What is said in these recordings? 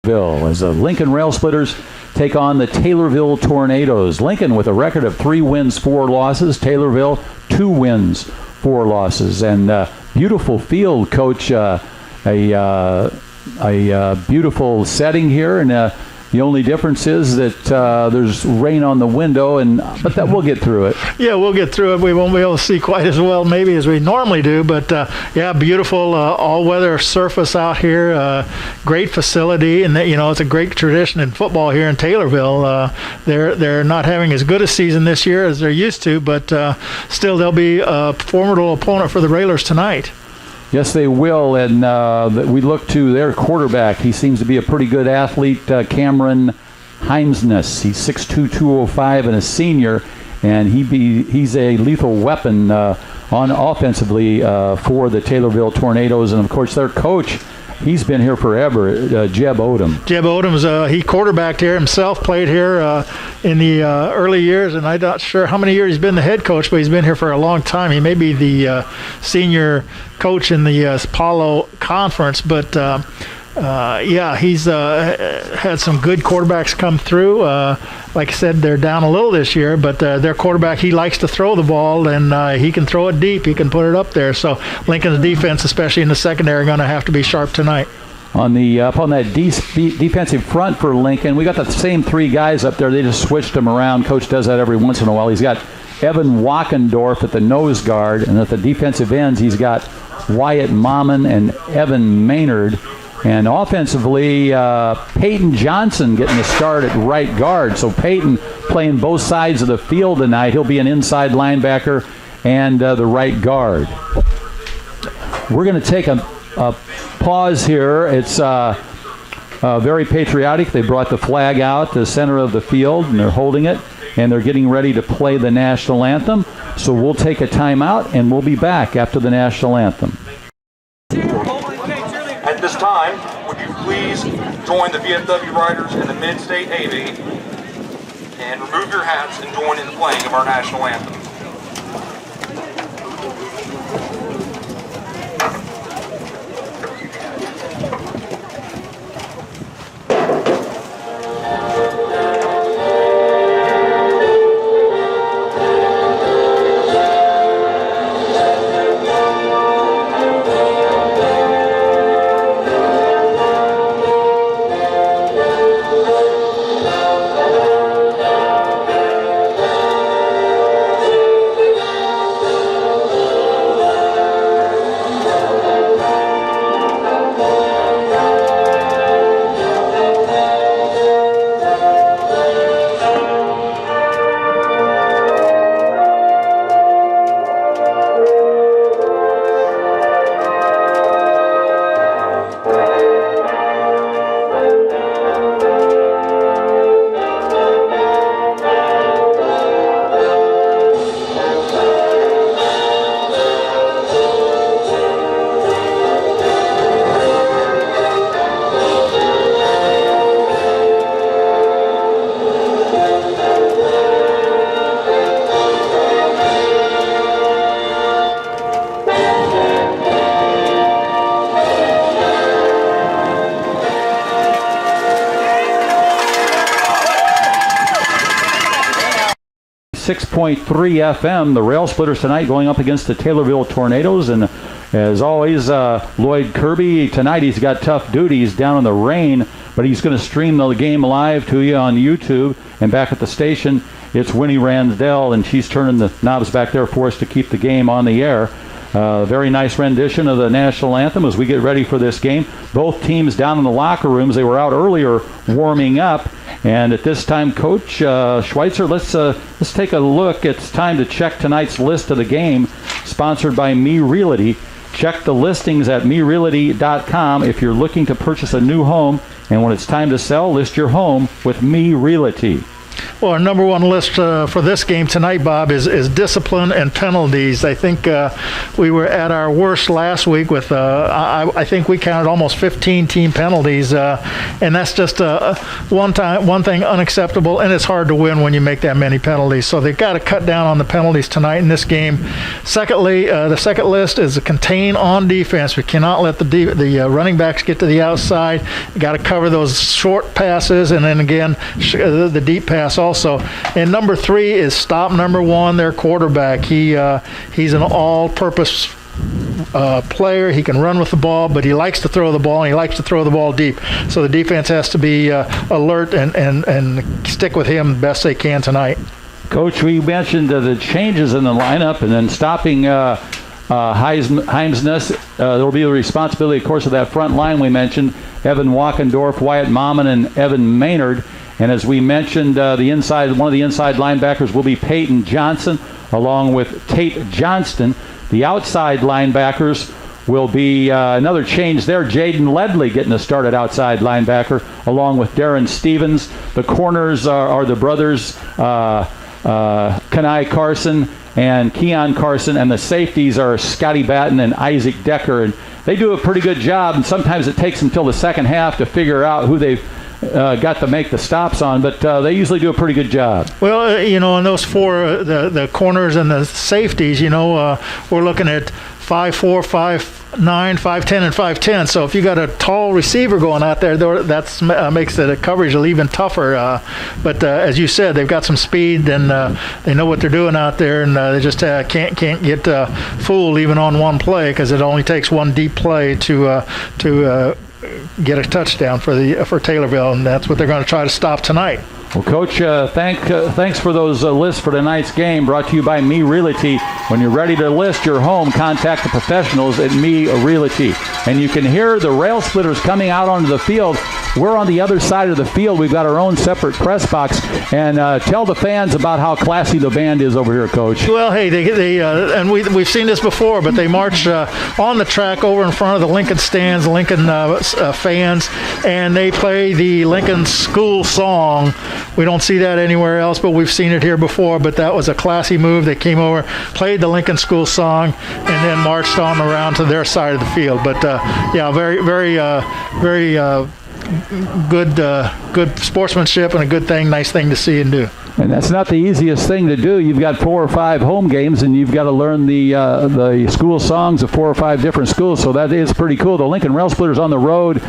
As the Lincoln Rail Splitters take on the Taylorville Tornadoes. Lincoln with a record of 3 wins, 4 losses. Taylorville 2 wins, 4 losses. And beautiful field, Coach. A beautiful setting here, and the only difference is that there's rain on the window, but that we'll get through it. Yeah, we'll get through it. We won't be able to see quite as well maybe as we normally do, but yeah, beautiful all-weather surface out here. Great facility, and it's a great tradition in football here in Taylorville. They're not having as good a season this year as they're used to, but still they'll be a formidable opponent for the Railers tonight. Yes, they will, and we look to their quarterback. He seems to be a pretty good athlete, Cameron Heimsness. He's 6'2", 205, and a senior, and he's a lethal weapon on offensively for the Taylorville Tornadoes. And, of course, their coach, he's been here forever, Jeb Odom. Jeb Odom's he quarterbacked here himself, played here in the early years, and I'm not sure how many years he's been the head coach, but he's been here for a long time. He may be the senior coach in the Apollo Conference, but yeah, he's had some good quarterbacks come through. Like I said, they're down a little this year, but their quarterback, he likes to throw the ball, and he can throw it deep. He can put it up there. So Lincoln's defense, especially in the secondary, are going to have to be sharp tonight. On that defensive front for Lincoln, we got the same 3 guys up there. They just switched them around. Coach does that every once in a while. He's got Evan Wackendorf at the nose guard, and at the defensive ends, he's got Wyatt Mommen and Evan Maynard. And offensively, Peyton Johnson getting the start at right guard. So Peyton playing both sides of the field tonight. He'll be an inside linebacker and the right guard. We're going to take a pause here. It's very patriotic. They brought the flag out to the center of the field, and they're holding it, and they're getting ready to play the national anthem. So we'll take a timeout, and we'll be back after the national anthem. At this time, would you please join the VFW Riders and the Mid-State Navy and remove your hats and join in the playing of our national anthem. 6.3 FM, the Rail Splitters tonight going up against the Taylorville Tornadoes. And as always, Lloyd Kirby, tonight he's got tough duties down in the rain, but he's going to stream the game live to you on YouTube. And back at the station, it's Winnie Randell, and she's turning the knobs back there for us to keep the game on the air. Very nice rendition of the national anthem as we get ready for this game. Both teams down in the locker rooms. They were out earlier warming up. And at this time, Coach Schweitzer, let's take a look. It's time to check tonight's list of the game, sponsored by Me Realty. Check the listings at merealty.com if you're looking to purchase a new home. And when it's time to sell, list your home with Me Realty. Well, our number one list for this game tonight, Bob, is discipline and penalties. I think we were at our worst last week with, I think we counted almost 15 team penalties, and that's just one thing unacceptable, and it's hard to win when you make that many penalties. So they've got to cut down on the penalties tonight in this game. Secondly, the second list is to contain on defense. We cannot let the running backs get to the outside. You got to cover those short passes, and then again the deep pass also. And number 3 is stop number 1, their quarterback. He's an all-purpose player. He can run with the ball, but he likes to throw the ball, and he likes to throw the ball deep. So the defense has to be alert and stick with him the best they can tonight. Coach, we mentioned the changes in the lineup, and then stopping Heimsness. There will be the responsibility, of course, of that front line we mentioned, Evan Wackendorf, Wyatt Mommen, and Evan Maynard. And as we mentioned, one of the inside linebackers will be Peyton Johnson, along with Tate Johnston. The outside linebackers will be another change there. Jaden Ledley getting a start at outside linebacker, along with Darren Stevens. The corners are the brothers, Kenai Carson and Keon Carson, and the safeties are Scotty Batten and Isaac Decker. And they do a pretty good job, and sometimes it takes until the second half to figure out who they've got to make the stops on, but they usually do a pretty good job. Well, in those 4, the corners and the safeties, we're looking at 5'4", 5'9", 5'10", and 5'10". So if you got a tall receiver going out there, that makes the coverage even tougher. But as you said, they've got some speed, and they know what they're doing out there, and they just can't get fooled even on one play, because it only takes one deep play to get a touchdown for Taylorville, and that's what they're going to try to stop tonight. Well, Coach, thanks for those lists for tonight's game, brought to you by Me Realty. When you're ready to list your home, contact the professionals at Me Realty. And you can hear the rail splitters coming out onto the field. We're on the other side of the field. We've got our own separate press box. And tell the fans about how classy the band is over here, Coach. Well, hey, they and we've seen this before, but they march on the track over in front of the Lincoln stands, Lincoln fans, and they play the Lincoln school song. We don't see that anywhere else, but we've seen it here before. But that was a classy move. They came over, played the Lincoln school song, and then marched on around to their side of the field. But very, very, very good sportsmanship, and a good thing, nice thing to see and do. And that's not the easiest thing to do. You've got 4 or 5 home games, and you've got to learn the school songs of 4 or 5 different schools. So that is pretty cool. The Lincoln Rail Splitters on the road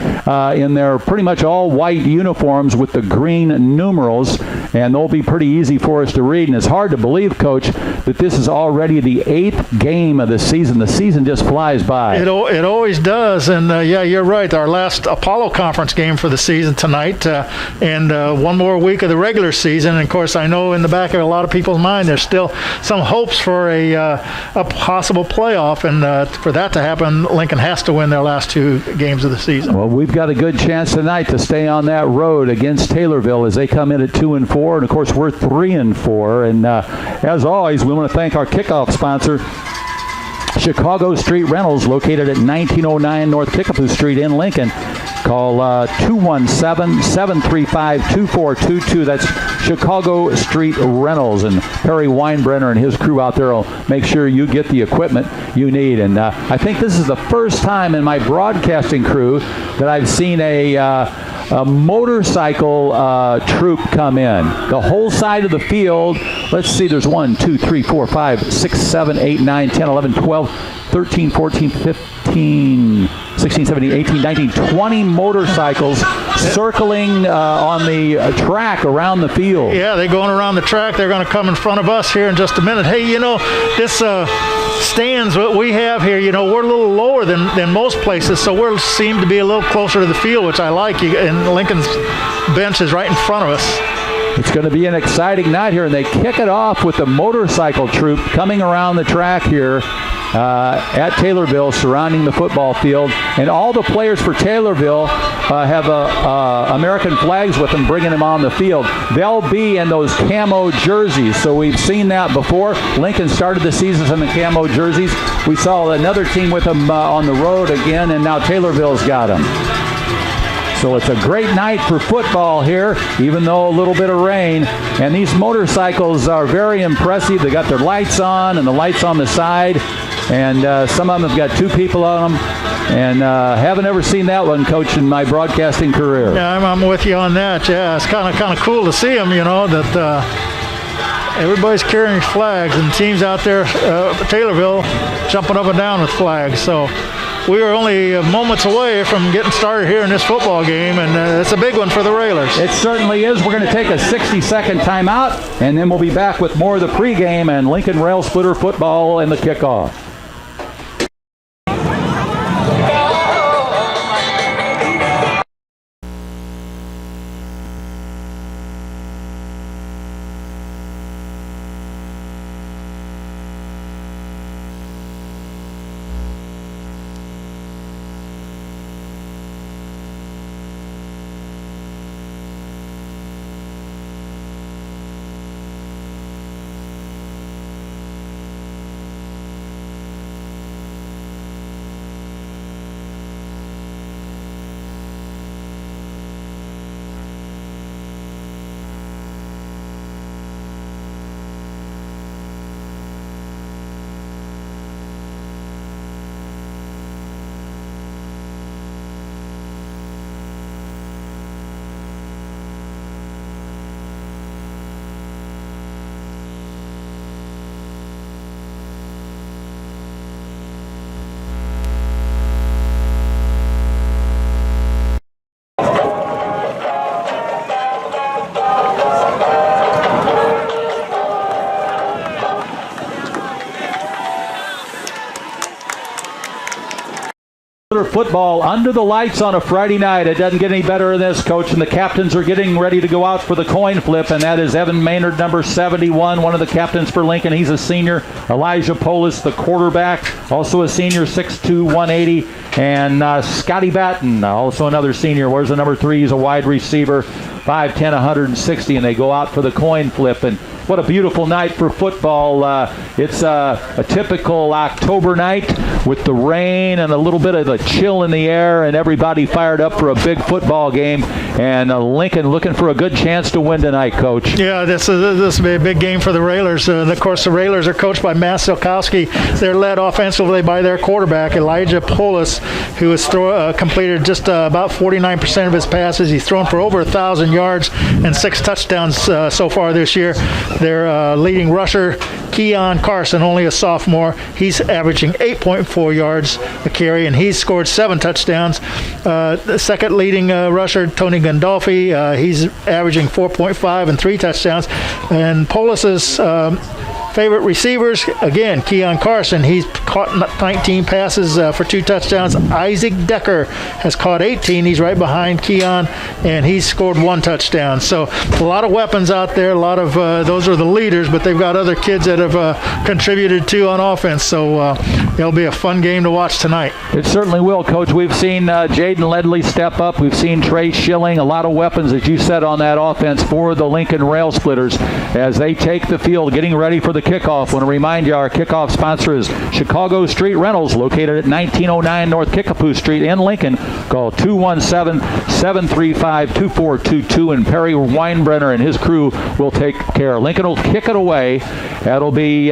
in their pretty much all white uniforms with the green numerals, and they'll be pretty easy for us to read. And it's hard to believe, Coach, that this is already the 8th game of the season. The season just flies by. It always does. And you're right. Our last Apollo Conference game for the season tonight, and one more week of the regular season. And of course, I know in the back of a lot of people's mind there's still some hopes for a possible playoff, and for that to happen, Lincoln has to win their last 2 games of the season. Well, we've got a good chance tonight to stay on that road against Taylorville as they come in at 2-4, and of course we're 3-4. And as always, we want to thank our kickoff sponsor, Chicago Street Rentals, located at 1909 North Kickapoo Street in Lincoln. Call 217-735-2422. That's Chicago Street Rentals. And Perry Weinbrenner and his crew out there will make sure you get the equipment you need. And I think this is the first time in my broadcasting crew that I've seen a motorcycle troop come in. The whole side of the field. Let's see, there's 1, 2, 3, 4, 5, 6, 7, 8, 9, 10, 11, 12, 13, 14, 15, 16, 17, 18, 19, 20 motorcycles circling on the track around the field. Yeah, they're going around the track. They're going to come in front of us here in just a minute. Hey, this stands what we have here, we're a little lower than most places, so we seem to be a little closer to the field, which I like. And Lincoln's bench is right in front of us. It's going to be an exciting night here, and they kick it off with the motorcycle troop coming around the track here at Taylorville, surrounding the football field. And all the players for Taylorville have American flags with them, bringing them on the field. They'll be in those camo jerseys, so we've seen that before. Lincoln started the season in the camo jerseys. We saw another team with them on the road again, and now Taylorville's got them. So it's a great night for football here, even though a little bit of rain. And these motorcycles are very impressive. They got their lights on and the lights on the side. And some of them have got 2 people on them. And haven't ever seen that one, Coach, in my broadcasting career. Yeah, I'm with you on that. Yeah, it's kind of cool to see them, that everybody's carrying flags and teams out there, Taylorville, jumping up and down with flags. So we are only moments away from getting started here in this football game, and it's a big one for the Railers. It certainly is. We're going to take a 60-second timeout, and then we'll be back with more of the pregame and Lincoln Rail Splitter football and the kickoff. Football under the lights on a Friday night. It doesn't get any better than this, Coach. And the captains are getting ready to go out for the coin flip, and that is Evan Maynard, number 71, one of the captains for Lincoln. He's a senior. Elijah Polis, the quarterback, also a senior, 6'2", 180. And Scotty Batten, also another senior. Where's the number 3? He's a wide receiver, 5'10", 160, and they go out for the coin flip. And what a beautiful night for football. It's a typical October night with the rain and a little bit of a chill in the air, and everybody fired up for a big football game. And Lincoln looking for a good chance to win tonight, Coach. Yeah, this will be a big game for the Railers. Of course, the Railers are coached by Matt Silkowski. They're led offensively by their quarterback, Elijah Polis, who has completed just about 49% of his passes. He's thrown for over 1,000 yards and 6 touchdowns so far this year. Their leading rusher, Keon Carson, only a sophomore. He's averaging 8.4 yards a carry, and he's scored 7 touchdowns. The second leading rusher, Tony Gandolfi, he's averaging 4.5 and 3 touchdowns. And Polis's favorite receivers, again, Keon Carson. He's caught 19 passes for 2 touchdowns. Isaac Decker has caught 18. He's right behind Keon, and he's scored 1 touchdown. So a lot of weapons out there. A lot of those are the leaders, but they've got other kids that have contributed too on offense. So it'll be a fun game to watch tonight. It certainly will, Coach. We've seen Jaden Ledley step up. We've seen Trey Schilling. A lot of weapons, as you said, on that offense for the Lincoln Rail Splitters as they take the field, getting ready for the kickoff. I want to remind you, our kickoff sponsor is Chicago Street Rentals, located at 1909 North Kickapoo Street in Lincoln. Call 217-735-2422, and Perry Weinbrenner and his crew will take care. Lincoln will kick it away. That'll be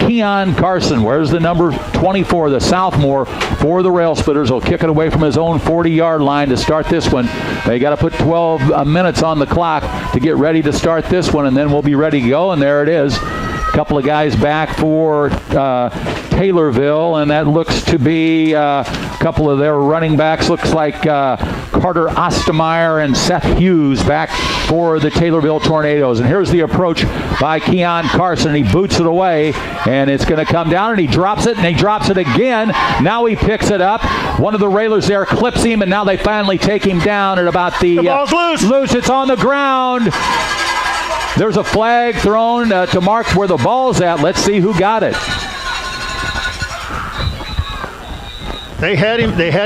Keon Carson. Where's the number 24, the sophomore for the Rail Splitters? Will kick it away from his own 40-yard line to start this one. They got to put 12 minutes on the clock to get ready to start this one, and then we'll be ready to go, and there it is. Couple of guys back for Taylorville, and that looks to be a couple of their running backs. Looks like Carter Ostemeyer and Seth Hughes back for the Taylorville Tornadoes. And here's the approach by Keon Carson. He boots it away, and it's going to come down, and he drops it, and he drops it again. Now he picks it up. One of the Railers there clips him, and now they finally take him down at about the ball's loose. It's on the ground. There's a flag thrown to mark where the ball's at. Let's see who got it. They had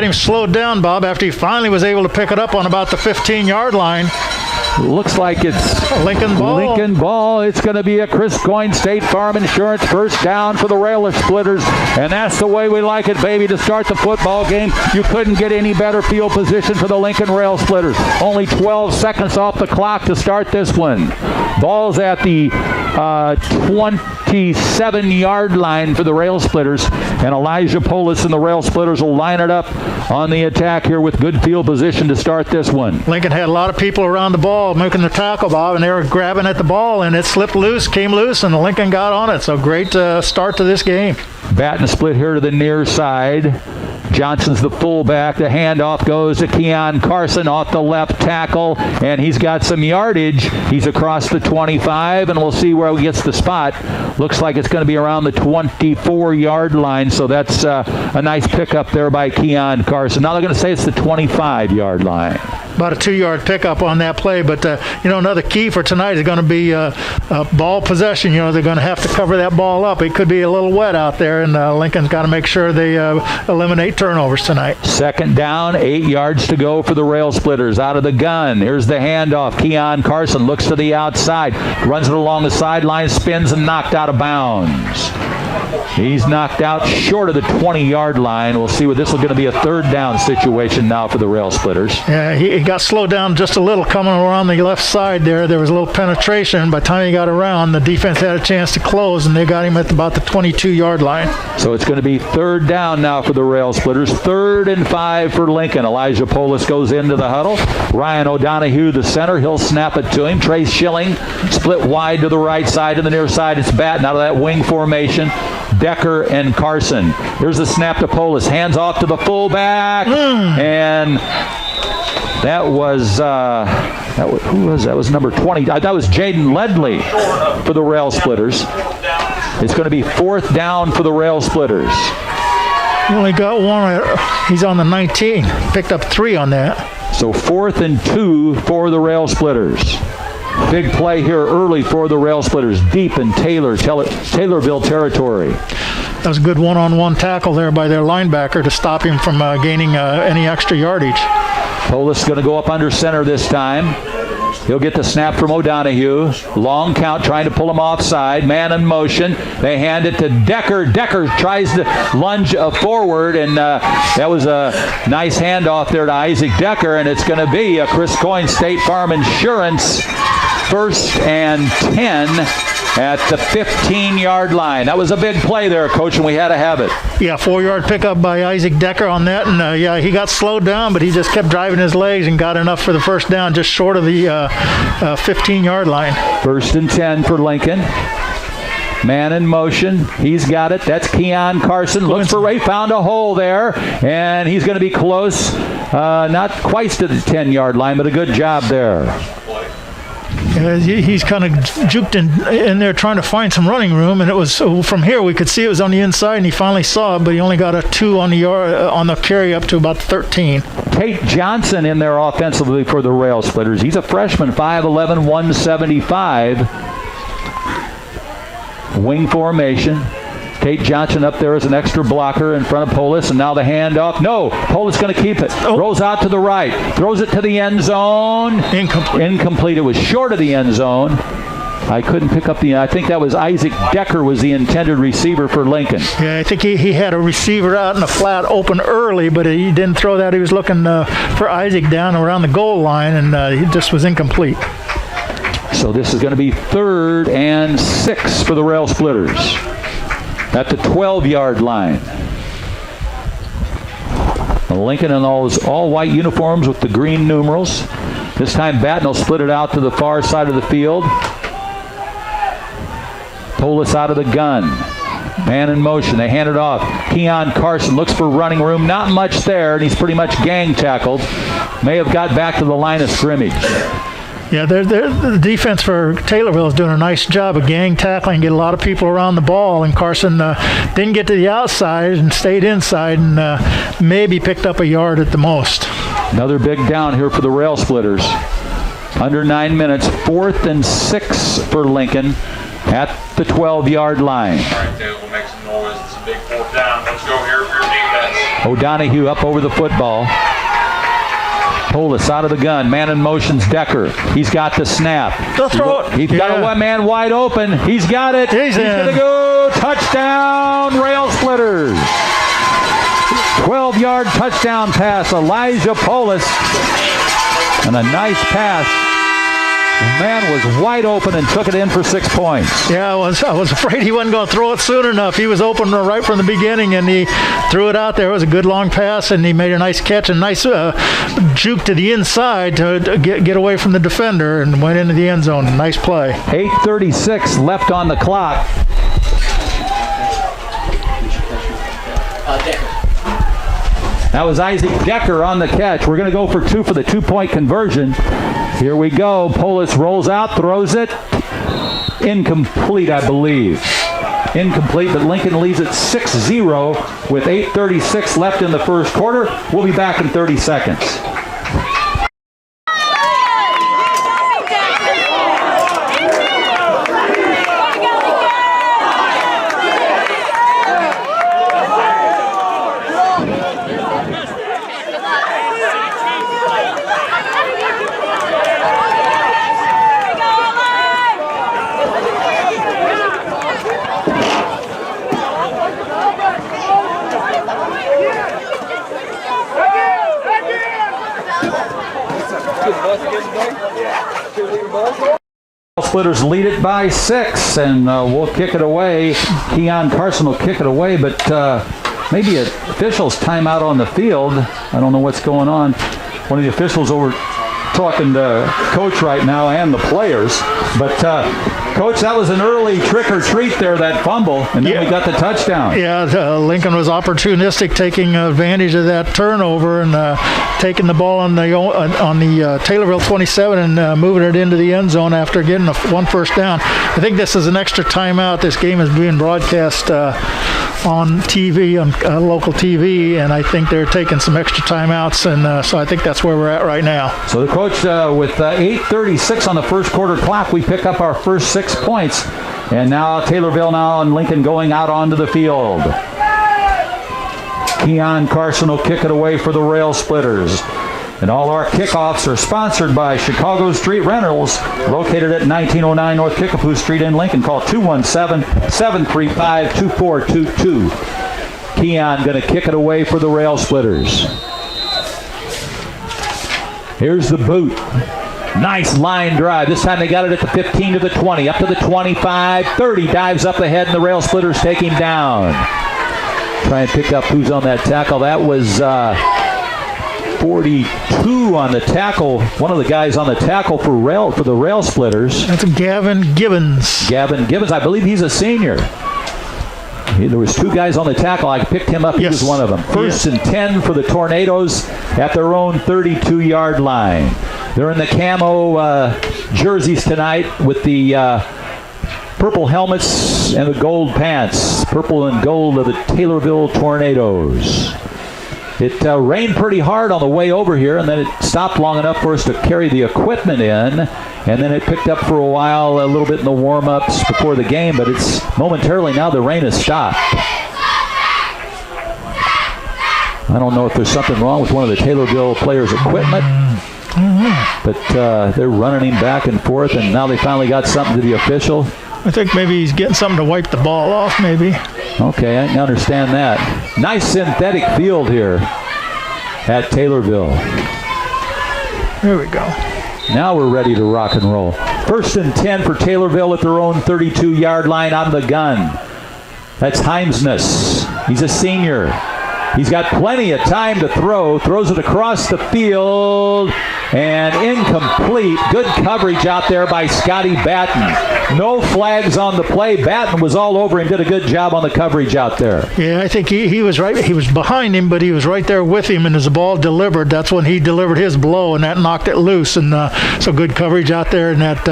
him slowed down, Bob, after he finally was able to pick it up on about the 15-yard line. Looks like it's Lincoln ball. Lincoln ball. It's going to be a Chris Coyne State Farm Insurance first down for the Rail Splitters. And that's the way we like it, baby, to start the football game. You couldn't get any better field position for the Lincoln Rail Splitters. Only 12 seconds off the clock to start this one. Ball's at the 27-yard line for the Rail Splitters. And Elijah Polis and the Rail Splitters will line it up on the attack here with good field position to start this one. Lincoln had a lot of people around the ball making the tackle, Bob, and they were grabbing at the ball, and it slipped loose, came loose, and Lincoln got on it. So great start to this game. Bat and split here to the near side. Johnson's the fullback. The handoff goes to Keon Carson off the left tackle, and he's got some yardage. He's across the 25, and we'll see where he gets the spot. Looks like it's going to be around the 24-yard line, so that's a nice pickup there by Keon Carson. Now they're going to say it's the 25-yard line. About a 2-yard pickup on that play, but another key for tonight is going to be ball possession. They're going to have to cover that ball up. It could be a little wet out there, and Lincoln's got to make sure they eliminate turnovers tonight. Second down, 8 yards to go for the Rail Splitters. Out of the gun, here's the handoff. Keon Carson looks to the outside, runs it along the sideline, spins, and knocked out of bounds. He's knocked out short of the 20-yard line. We'll see what this is going to be a third down situation now for the Rail Splitters. Yeah, he got slowed down just a little coming around the left side there. There was a little penetration. By the time he got around, the defense had a chance to close, and they got him at about the 22-yard line. So it's going to be third down now for the Rail Splitters. 3rd and 5 for Lincoln. Elijah Polis goes into the huddle. Ryan O'Donohue, the center. He'll snap it to him. Trace Schilling split wide to the right side. To the near side, it's Batten out of that wing formation. Decker and Carson. Here's the snap to Polis. Hands off to the fullback. And that was, who was that? Was number 20. That was Jaden Ledley for the Rail Splitters. It's going to be 4th down for the Rail Splitters. He only got one. He's on the 19. Picked up 3 on that. So 4th and 2 for the Rail Splitters. Big play here early for the Rail Splitters, deep in Taylorville territory. That was a good one-on-one tackle there by their linebacker to stop him from gaining any extra yardage. Polis going to go up under center this time. He'll get the snap from O'Donohue. Long count, trying to pull him offside. Man in motion. They hand it to Decker. Decker tries to lunge forward, and that was a nice handoff there to Isaac Decker, and it's going to be a Chris Coyne State Farm Insurance 1st and 10 at the 15-yard line. That was a big play there, Coach, and we had to have it. Yeah, 4-yard pickup by Isaac Decker on that, and he got slowed down, but he just kept driving his legs and got enough for the first down, just short of the 15-yard line. 1st and 10 for Lincoln. Man in motion. He's got it. That's Keon Carson. Looks for Ray. Found a hole there, and he's going to be close. Not quite to the 10-yard line, but a good job there. He's kind of juked in there trying to find some running room, and it was from here we could see it was on the inside, and he finally saw it, but he only got a 2 on the carry up to about 13. Tate Johnson in there offensively for the Rail Splitters. He's a freshman, 5'11", 175. Wing formation. Tate Johnson up there as an extra blocker in front of Polis, and now the handoff. No, Polis going to keep it. Rolls out to the right. Throws it to the end zone. Incomplete. It was short of the end zone. I couldn't pick up I think that was Isaac Decker was the intended receiver for Lincoln. Yeah, I think he had a receiver out in the flat open early, but he didn't throw that. He was looking for Isaac down around the goal line, and he just was incomplete. So this is going to be 3rd and 6 for the Rail Splitters at the 12-yard line. Lincoln in those all-white uniforms with the green numerals. This time Batten will split it out to the far side of the field. Polis out of the gun. Man in motion. They hand it off. Keon Carson looks for running room. Not much there, and he's pretty much gang tackled. May have got back to the line of scrimmage. Yeah, the defense for Taylorville is doing a nice job of gang tackling, get a lot of people around the ball, and Carson didn't get to the outside and stayed inside and maybe picked up a yard at the most. Another big down here for the Rail Splitters. Under 9 minutes, 4th and 6 for Lincoln at the 12-yard line. All right, Taylor, we'll make some noise. It's a big 4th down. Let's go here for your defense. O'Donohue up over the football. Polis out of the gun. Man in motion's Decker. He's got the snap. They'll throw it. He's got a one man wide open. He's got it. He's going to go. Touchdown, Rail Splitters. 12-yard touchdown pass. Elijah Polis. And a nice pass. The man was wide open and took it in for 6 points. Yeah, I was afraid he wasn't going to throw it soon enough. He was open right from the beginning, and he threw it out there. It was a good long pass, and he made a nice catch and nice juke to the inside to get away from the defender and went into the end zone. Nice play. 8:36 left on the clock. That was Isaac Decker on the catch. We're going to go for 2 for the 2-point conversion. Here we go. Polis rolls out, throws it. Incomplete, I believe. Incomplete, but Lincoln leads it 6-0 with 8:36 left in the first quarter. We'll be back in 30 seconds. Splitters lead it by 6, and we'll kick it away. Keon Carson will kick it away, but maybe an official's timeout on the field. I don't know what's going on. One of the officials over talking to Coach right now and the players. But, Coach, that was an early trick or treat there, that fumble, and then we got the touchdown. Yeah, Lincoln was opportunistic, taking advantage of that turnover and taking the ball on the Taylorville 27 and moving it into the end zone after getting one first down. I think this is an extra timeout. This game is being broadcast on TV, on local TV, and I think they're taking some extra timeouts, and so I think that's where we're at right now. So the coach, with 8:36 on the first quarter clock, we pick up our first 6 points, and now Taylorville and Lincoln going out onto the field. Keon Carson will kick it away for the Rail Splitters. And all our kickoffs are sponsored by Chicago Street Rentals, located at 1909 North Kickapoo Street in Lincoln. Call 217-735-2422. Keon going to kick it away for the Rail Splitters. Here's the boot. Nice line drive. This time they got it at the 15 to the 20, up to the 25, 30. Dives up ahead, and the Rail Splitters take him down. Try and pick up who's on that tackle. That was 42 on the tackle. One of the guys on the tackle for the Rail Splitters. That's Gavin Gibbons. Gavin Gibbons. I believe he's a senior. There was 2 guys on the tackle. I picked him up. He was one of them. First and 10 for the Tornadoes at their own 32-yard line. They're in the camo jerseys tonight with the purple helmets and the gold pants. Purple and gold of the Taylorville Tornadoes. It rained pretty hard on the way over here, and then it stopped long enough for us to carry the equipment in, and then it picked up for a while, a little bit in the warm-ups before the game, but it's momentarily now the rain has stopped. I don't know if there's something wrong with one of the Taylorville players' equipment, but they're running him back and forth, and now they finally got something to the official. I think maybe he's getting something to wipe the ball off, maybe. Okay, I can understand that. Nice synthetic field here at Taylorville. There we go. Now we're ready to rock and roll. First and 10 for Taylorville at their own 32-yard line on the gun. That's Heimsness. He's a senior. He's got plenty of time to throw. Throws it across the field. And incomplete. Good coverage out there by Scotty Batten. No flags on the play. Batten was all over him. Did a good job on the coverage out there. Yeah, I think he was right. He was behind him, but he was right there with him. And as the ball delivered, that's when he delivered his blow, and that knocked it loose. And so good coverage out there. And that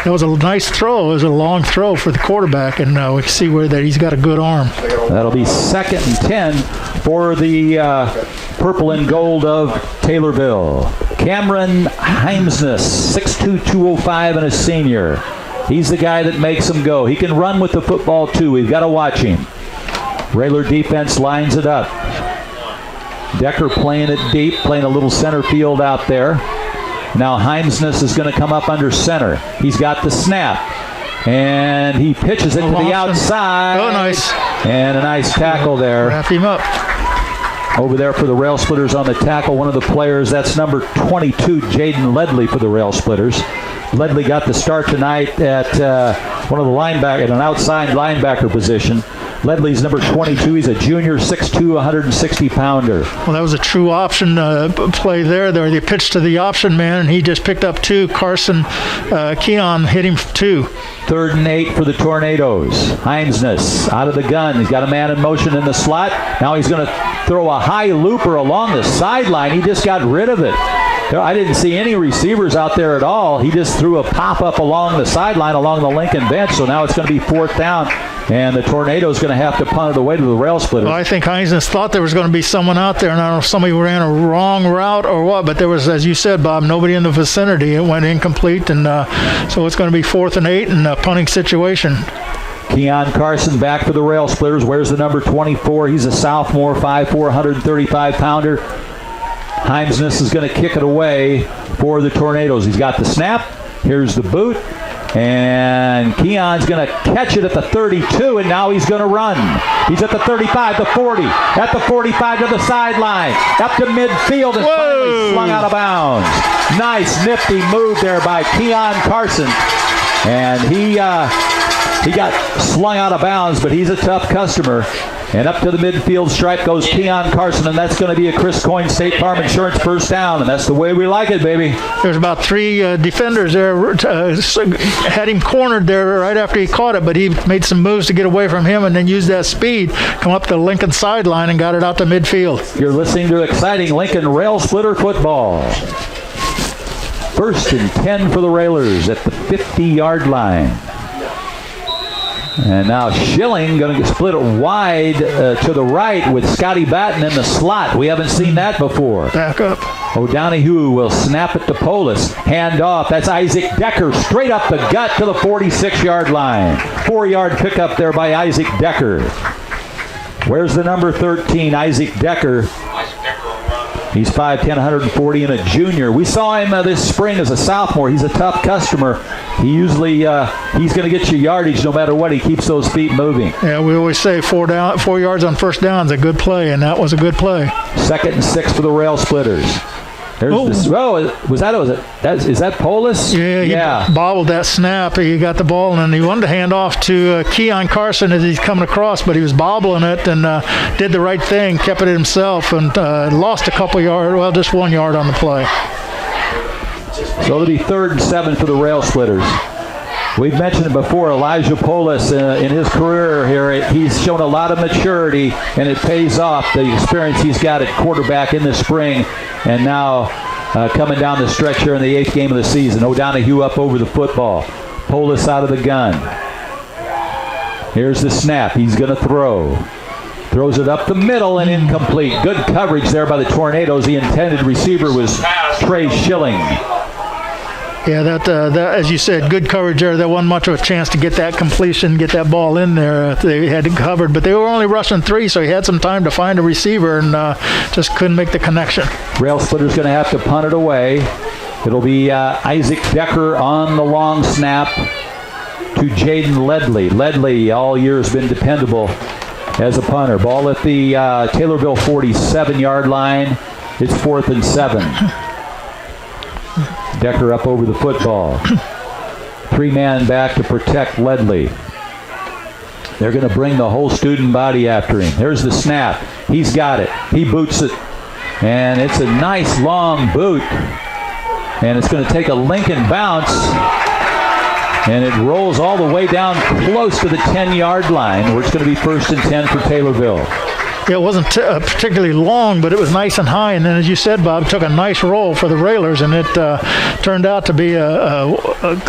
was a nice throw. It was a long throw for the quarterback. And we can see that he's got a good arm. That'll be 2nd and 10 for the purple and gold of Taylorville. Cameron Heimsness, 6'2", 205, and a senior. He's the guy that makes them go. He can run with the football, too. We've got to watch him. Railer defense lines it up. Decker playing it deep, playing a little center field out there. Now Heimsness is going to come up under center. He's got the snap. And he pitches it to the outside. Oh, nice. And a nice tackle there. Wrap him up. Over there for the Rail Splitters on the tackle, one of the players, that's number 22, Jaden Ledley for the Rail Splitters. Ledley got the start tonight at one of the linebacker, at an outside linebacker position. Ledley's number 22. He's a junior, 6'2", 160-pounder. Well, that was a true option play there. They pitched to the option man, and he just picked up 2. Carson Keon hit him 2. 3rd and 8 for the Tornadoes. Heimsness out of the gun. He's got a man in motion in the slot. Now he's going to throw a high looper along the sideline. He just got rid of it. I didn't see any receivers out there at all. He just threw a pop-up along the sideline, along the Lincoln bench. So now it's going to be 4th down, and the Tornadoes going to have to punt it away to the Rail Splitters. Well, I think Heimsness thought there was going to be someone out there, and I don't know if somebody ran a wrong route or what, but there was, as you said, Bob, nobody in the vicinity. It went incomplete, and so it's going to be 4th and 8 and a punting situation. Keon Carson back for the Rail Splitters. Wears the number 24. He's a sophomore, 5'4", 135-pounder. Heimsness is going to kick it away for the Tornadoes. He's got the snap. Here's the boot. And Keon's going to catch it at the 32, and now he's going to run. He's at the 35, the 40, at the 45 to the sideline, up to midfield, and finally slung out of bounds. Nice, nifty move there by Keon Carson. And he got slung out of bounds, but he's a tough customer. And up to the midfield stripe goes Keon Carson, and that's going to be a Chris Coyne State Farm Insurance first down, and that's the way we like it, baby. There's about 3 defenders there, had him cornered there right after he caught it, but he made some moves to get away from him and then used that speed, come up the Lincoln sideline and got it out to midfield. You're listening to exciting Lincoln Rail Splitter football. 1st and 10 for the Railers at the 50-yard line. And now Schilling going to split it wide to the right with Scotty Batten in the slot. We haven't seen that before. Back up. O'Donohue will snap it to Polis. Hand off. That's Isaac Decker straight up the gut to the 46-yard line. 4-yard pickup there by Isaac Decker. Where's the number 13, Isaac Decker? He's 5'10", 140, and a junior. We saw him this spring as a sophomore. He's a tough customer. He usually he's going to get you yardage no matter what. He keeps those feet moving. Yeah, we always say 4 yards on first down is a good play, and that was a good play. 2nd and 6 for the Rail Splitters. There's this. Oh, is that Polis? Yeah, he bobbled that snap. He got the ball, and he wanted to hand off to Keon Carson as he's coming across, but he was bobbling it and did the right thing, kept it himself, and lost a couple yards, well, just 1 yard on the play. So it'll be 3rd and 7 for the Rail Splitters. We've mentioned it before, Elijah Polis in his career here, he's shown a lot of maturity, and it pays off, the experience he's got at quarterback in the spring, and now coming down the stretch here in the 8th game of the season. O'Donohue up over the football. Polis out of the gun. Here's the snap. He's going to throw. Throws it up the middle and incomplete. Good coverage there by the Tornadoes. The intended receiver was Trey Schilling. Yeah, that as you said, good coverage there. There wasn't much of a chance to get that completion, get that ball in there. They had it covered, but they were only rushing 3, so he had some time to find a receiver and just couldn't make the connection. Rail Splitter's going to have to punt it away. It'll be Isaac Decker on the long snap to Jaden Ledley. Ledley all year has been dependable as a punter. Ball at the Taylorville 47-yard line. It's 4th and 7. Decker up over the football. 3-man back to protect Ledley. They're going to bring the whole student body after him. There's the snap. He's got it. He boots it. And it's a nice long boot. And it's going to take a Lincoln bounce. And it rolls all the way down close to the 10-yard line, where it's going to be 1st and 10 for Taylorville. Yeah, it wasn't particularly long, but it was nice and high. And then, as you said, Bob, took a nice roll for the Railers, and it turned out to be a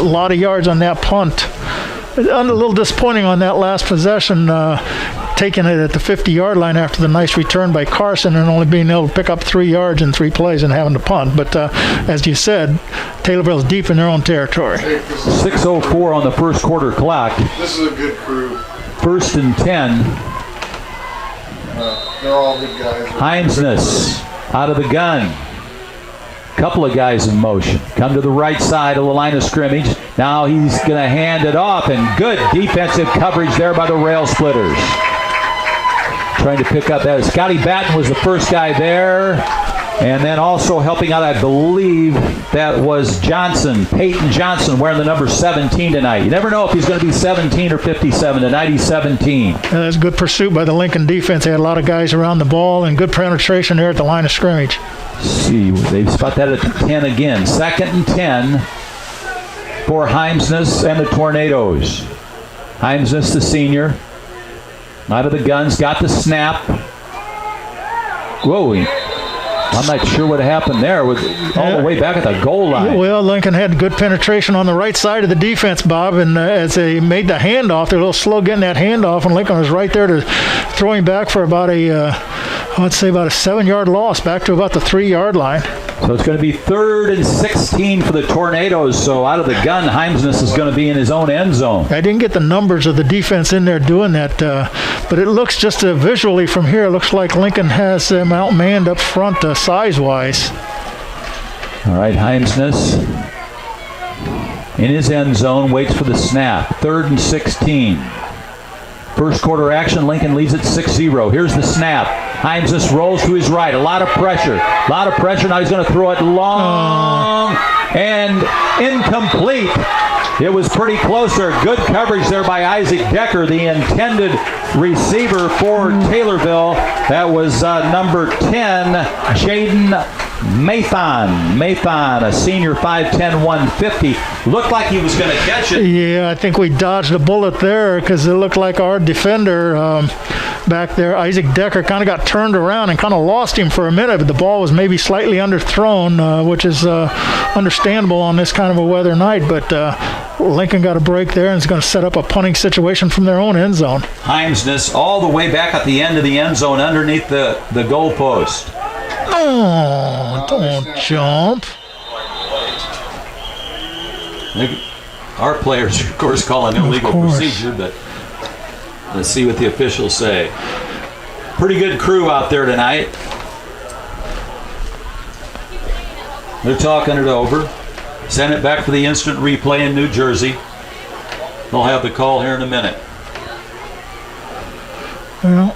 lot of yards on that punt. A little disappointing on that last possession, taking it at the 50-yard line after the nice return by Carson and only being able to pick up 3 yards in 3 plays and having to punt. But as you said, Taylorville's deep in their own territory. 6:04 on the first quarter clock. This is a good crew. 1st and 10. They're all big guys. Heimsness out of the gun. Couple of guys in motion. Come to the right side of the line of scrimmage. Now he's going to hand it off, and good defensive coverage there by the Rail Splitters. Trying to pick up that. Scotty Batten was the first guy there. And then also helping out, I believe that was Johnson, Peyton Johnson, wearing the number 17 tonight. You never know if he's going to be 17 or 57. Tonight he's 17. That's good pursuit by the Lincoln defense. They had a lot of guys around the ball and good penetration there at the line of scrimmage. See, they spot that at the 10 again. 2nd and 10 for Heimsness and the Tornadoes. Heimsness, the senior, out of the guns, got the snap. Whoa, I'm not sure what happened there. With all the way back at the goal line. Well, Lincoln had good penetration on the right side of the defense, Bob, and as they made the handoff, they're a little slow getting that handoff, and Lincoln was right there to throw him back for about I'd say about a 7-yard loss, back to about the 3-yard line. So it's going to be 3rd and 16 for the Tornadoes. So out of the gun, Heimsness is going to be in his own end zone. I didn't get the numbers of the defense in there doing that, but it looks just visually from here, it looks like Lincoln has them outmanned up front size-wise. All right, Heimsness in his end zone, waits for the snap. 3rd and 16. First quarter action, Lincoln leads at 6-0. Here's the snap. Heimsness rolls to his right. A lot of pressure. Now he's going to throw it long and incomplete. It was pretty close there. Good coverage there by Isaac Decker, the intended receiver for Taylorville. That was number 10, Jaden Mathon, a senior, 5'10", 150. Looked like he was going to catch it. Yeah, I think we dodged a bullet there because it looked like our defender back there, Isaac Decker, kind of got turned around and kind of lost him for a minute, but the ball was maybe slightly underthrown, which is understandable on this kind of a weather night, but Lincoln got a break there and is going to set up a punting situation from their own end zone. Heimsness all the way back at the end of the end zone underneath the goal post. Oh, don't jump. Our players, of course, call an illegal procedure, but let's see what the officials say. Pretty good crew out there tonight. They're talking it over. Send it back for the instant replay in New Jersey. They'll have the call here in a minute. Well,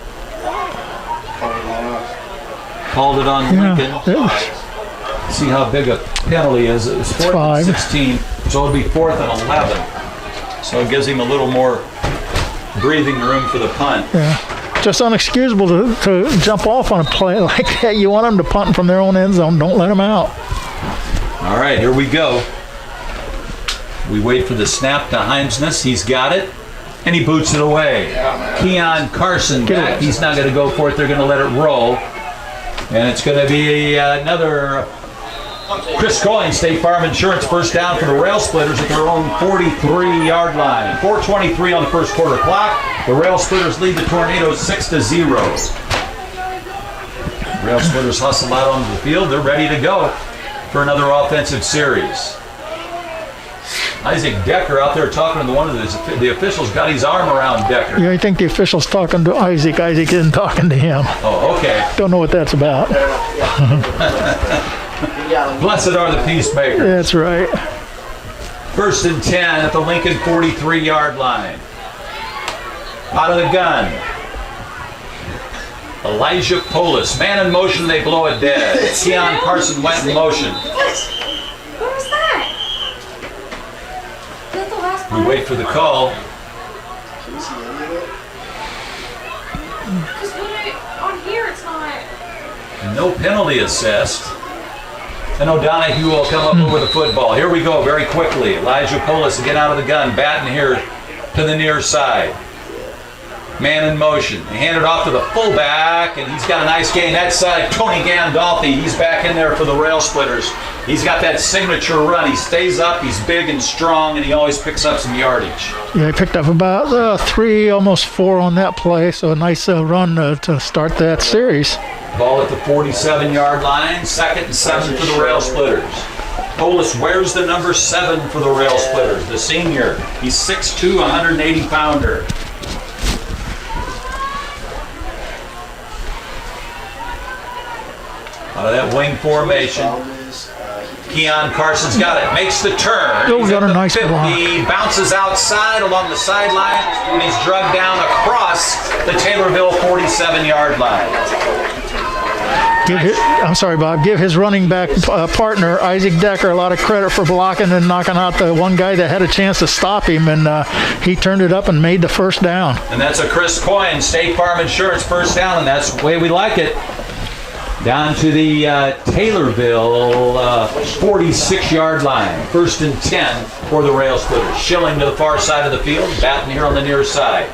called it on Lincoln. See how big a penalty is. It's 4th and 16, so it'll be 4th and 11. So it gives him a little more breathing room for the punt. Yeah. Just unexcusable to jump off on a play like that. You want them to punt from their own end zone. Don't let them out. All right, here we go. We wait for the snap to Heimsness. He's got it, and he boots it away. Keon Carson back. He's not going to go for it. They're going to let it roll. And it's going to be another Chris Coyne, State Farm Insurance, first down for the Rail Splitters at their own 43-yard line. 4:23 on the first quarter clock. The Rail Splitters lead the Tornadoes 6-0. Rail Splitters hustle out onto the field. They're ready to go for another offensive series. Isaac Decker out there talking to one of the officials, got his arm around Decker. Yeah, I think the official's talking to Isaac. Isaac isn't talking to him. Oh, okay. Don't know what that's about. Blessed are the peacemakers. That's right. 1st and 10 at the Lincoln 43-yard line. Out of the gun. Elijah Polis. Man in motion, they blow it dead. Keon Carson went in motion. What was that? Is that the last We one? wait for the call. Because on here it's not. No penalty assessed. And O'Donohue will come up over the football. Here we go very quickly. Elijah Polis again out of the gun. Batten here to the near side. Man in motion. They hand it off to the fullback, and he's got a nice gain. That's Tony Gandolfi. He's back in there for the Rail Splitters. He's got that signature run. He stays up. He's big and strong, and he always picks up some yardage. Yeah, he picked up about 3, almost 4 on that play, so a nice run to start that series. Ball at the 47-yard line. 2nd and 7 for the Rail Splitters. Polis wears the number 7 for the Rail Splitters, the senior. He's 6'2", 180-pounder. Out of that wing formation. Keon Carson's got it. Makes the turn. Oh, He's got at a the nice 50. block. Bounces outside along the sideline, and he's drugged down across the Taylorville 47-yard line. I'm sorry, Bob. Give his running back partner, Isaac Decker, a lot of credit for blocking and knocking out the one guy that had a chance to stop him, and he turned it up and made the first down. And that's a Chris Coyne, State Farm Insurance first down, and that's the way we like it. Down to the Taylorville 46-yard line. 1st and 10 for the Rail Splitters. Schilling to the far side of the field. Batten here on the near side.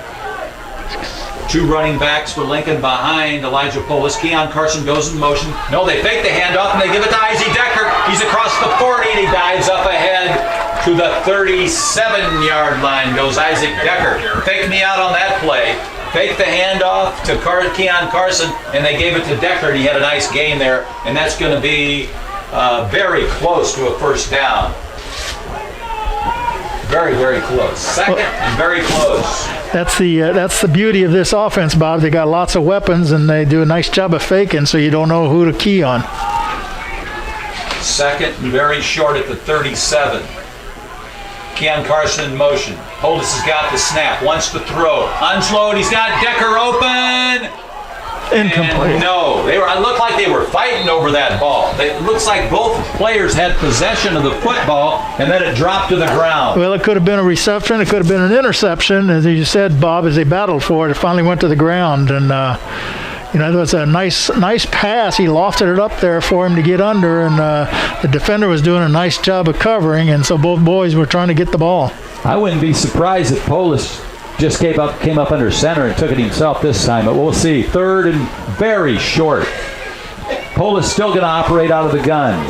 2 running backs for Lincoln behind Elijah Polis. Keon Carson goes in motion. No, they fake the handoff and they give it to Isaac Decker. He's across the 40 and he dives up ahead to the 37-yard line. Goes Isaac Decker. Fake me out on that play. Fake the handoff to Keon Carson, and they gave it to Decker, and he had a nice gain there, and that's going to be very close to a first down. Very, very close. Second and very close. That's the beauty of this offense, Bob. They got lots of weapons, and they do a nice job of faking, so you don't know who to key on. Second and very short at the 37. Keon Carson in motion. Polis has got the snap, wants to throw. Unslowed, he's got Decker open. Incomplete. And no, it looked like they were fighting over that ball. It looks like both players had possession of the football, and then it dropped to the ground. Well, it could have been a reception. It could have been an interception. As you said, Bob, as they battled for it, it finally went to the ground. And, it was a nice pass. He lofted it up there for him to get under, and the defender was doing a nice job of covering, and so both boys were trying to get the ball. I wouldn't be surprised if Polis just came up under center and took it himself this time, but we'll see. 3rd and very short. Polis still going to operate out of the gun.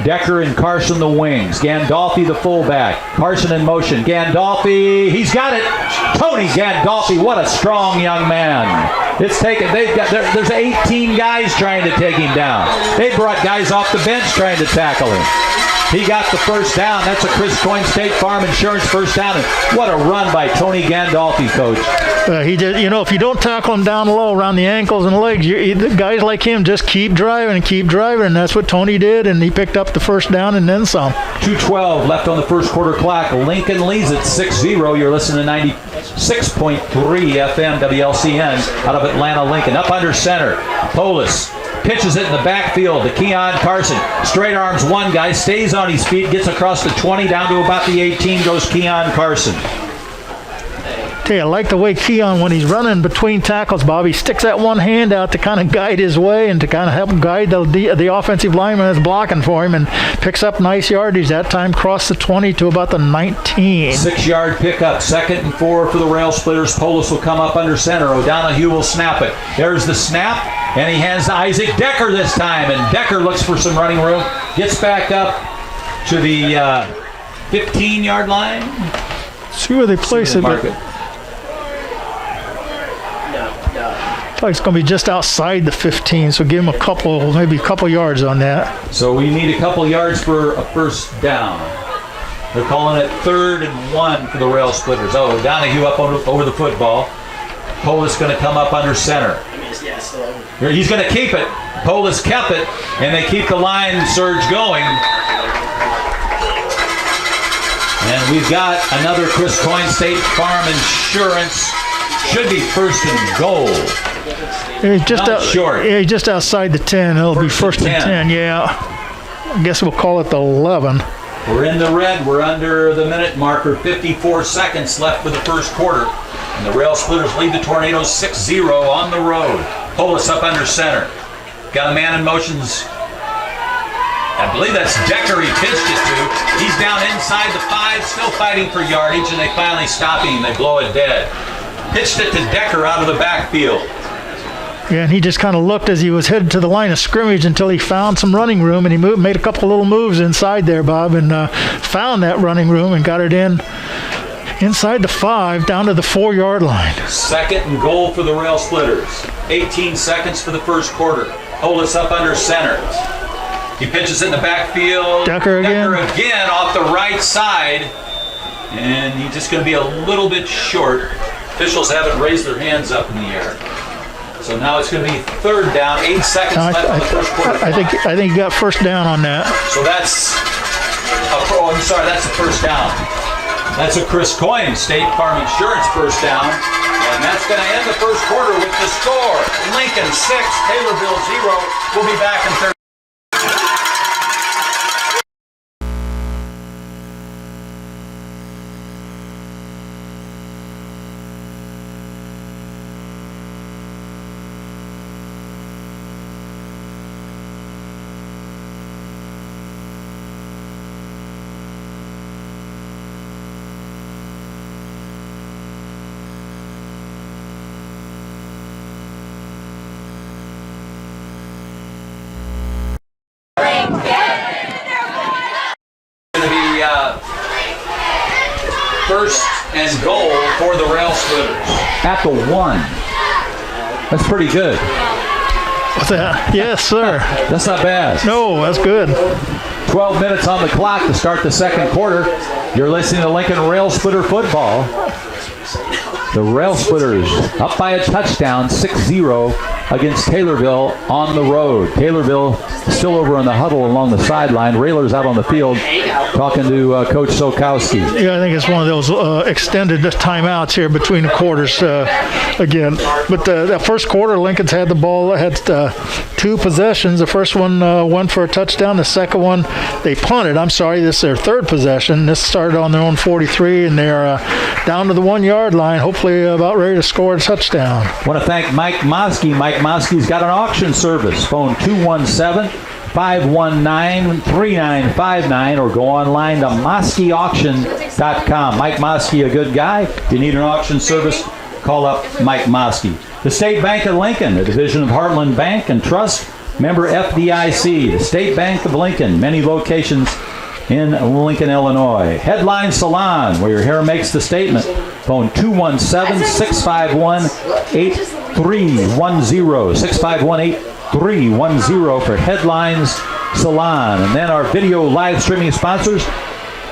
Decker and Carson the wings. Gandolfi the fullback. Carson in motion. Gandolfi, he's got it. Tony Gandolfi, what a strong young man. It's taken. There's 18 guys trying to take him down. They brought guys off the bench trying to tackle him. He got the first down. That's a Chris Coyne State Farm Insurance first down. And what a run by Tony Gandolfi, Coach. He did. If you don't tackle him down low around the ankles and legs, guys like him just keep driving, and that's what Tony did, and he picked up the first down and then some. 2:12 left on the first quarter clock. Lincoln leads at 6-0. You're listening to 96.3 FM WLCN out of Atlanta, Lincoln. Up under center, Polis pitches it in the backfield to Keon Carson. Straight arms one guy, stays on his feet, gets across the 20, down to about the 18, goes Keon Carson. I like the way Keon, when he's running between tackles, Bob, he sticks that one hand out to kind of guide his way and to kind of help guide the offensive lineman that's blocking for him, and picks up nice yardage. That time crossed the 20 to about the 19. 6-yard pickup, 2nd and 4 for the Rail Splitters. Polis will come up under center. O'Donohue will snap it. There's the snap, and he hands to Isaac Decker this time, and Decker looks for some running room, gets back up to the 15-yard line. See where they place it. It's going to be just outside the 15, so give him maybe a couple yards on that. So we need a couple yards for a first down. They're calling it 3rd and 1 for the Rail Splitters. Oh, Donahue up over the football. Polis going to come up under center. He's going to keep it. Polis kept it, and they keep the line surge going. And we've got another Chris Coyne State Farm Insurance. Should be 1st and goal. He's just short. Yeah, he's just outside the 10. It'll be 1st and 10. Yeah. I guess we'll call it the 11. We're in the red. We're under the minute marker. 54 seconds left for the first quarter. And the Rail Splitters lead the Tornadoes 6-0 on the road. Polis up under center. Got a man in motions. I believe that's Decker he pitched it to. He's down inside the 5, still fighting for yardage, and they finally stop him. They blow it dead. Pitched it to Decker out of the backfield. Yeah, and he just kind of looked as he was headed to the line of scrimmage until he found some running room, and he made a couple little moves inside there, Bob, and found that running room and got it inside the 5 down to the 4-yard line. 2nd and goal for the Rail Splitters. 18 seconds for the first quarter. Polis up under center. He pitches in the backfield. Decker again off the right side, and he's just going to be a little bit short. Officials haven't raised their hands up in the air. So now it's going to be third down, 8 seconds left in the first quarter. I think you got first down on that. So that's that's the first down. That's a Chris Coyne State Farm Insurance first down. And that's going to end the first quarter with the score. Lincoln 6, Taylorville 0. We'll be back in third. First and goal for the Rail Splitters. At the 1. That's pretty good. What's that? Yes, sir. That's not bad. No, that's good. 12 minutes on the clock to start the second quarter. You're listening to Lincoln Rail Splitter football. The Rail Splitters up by a touchdown, 6-0 against Taylorville on the road. Taylorville still over in the huddle along the sideline. Railers out on the field talking to Coach Sokowski. Yeah, I think it's one of those extended timeouts here between the quarters again. But that first quarter, Lincoln's had the ball, had 2 possessions. The first one went for a touchdown. The second one, they punted. I'm sorry, this is their third possession. This started on their own 43, and they're down to the 1-yard line, hopefully about ready to score a touchdown. I want to thank Mike Moskey. Mike Moskey's got an auction service. Phone 217-519-3959 or go online to moskeyauction.com. Mike Moskey, a good guy. If you need an auction service, call up Mike Moskey. The State Bank of Lincoln, a division of Heartland Bank and Trust, member FDIC. The State Bank of Lincoln, many locations in Lincoln, Illinois. Headline Salon, where your hair makes the statement. Phone 217-651-8310. 651-8310 for Headlines Salon. And then our video live streaming sponsors,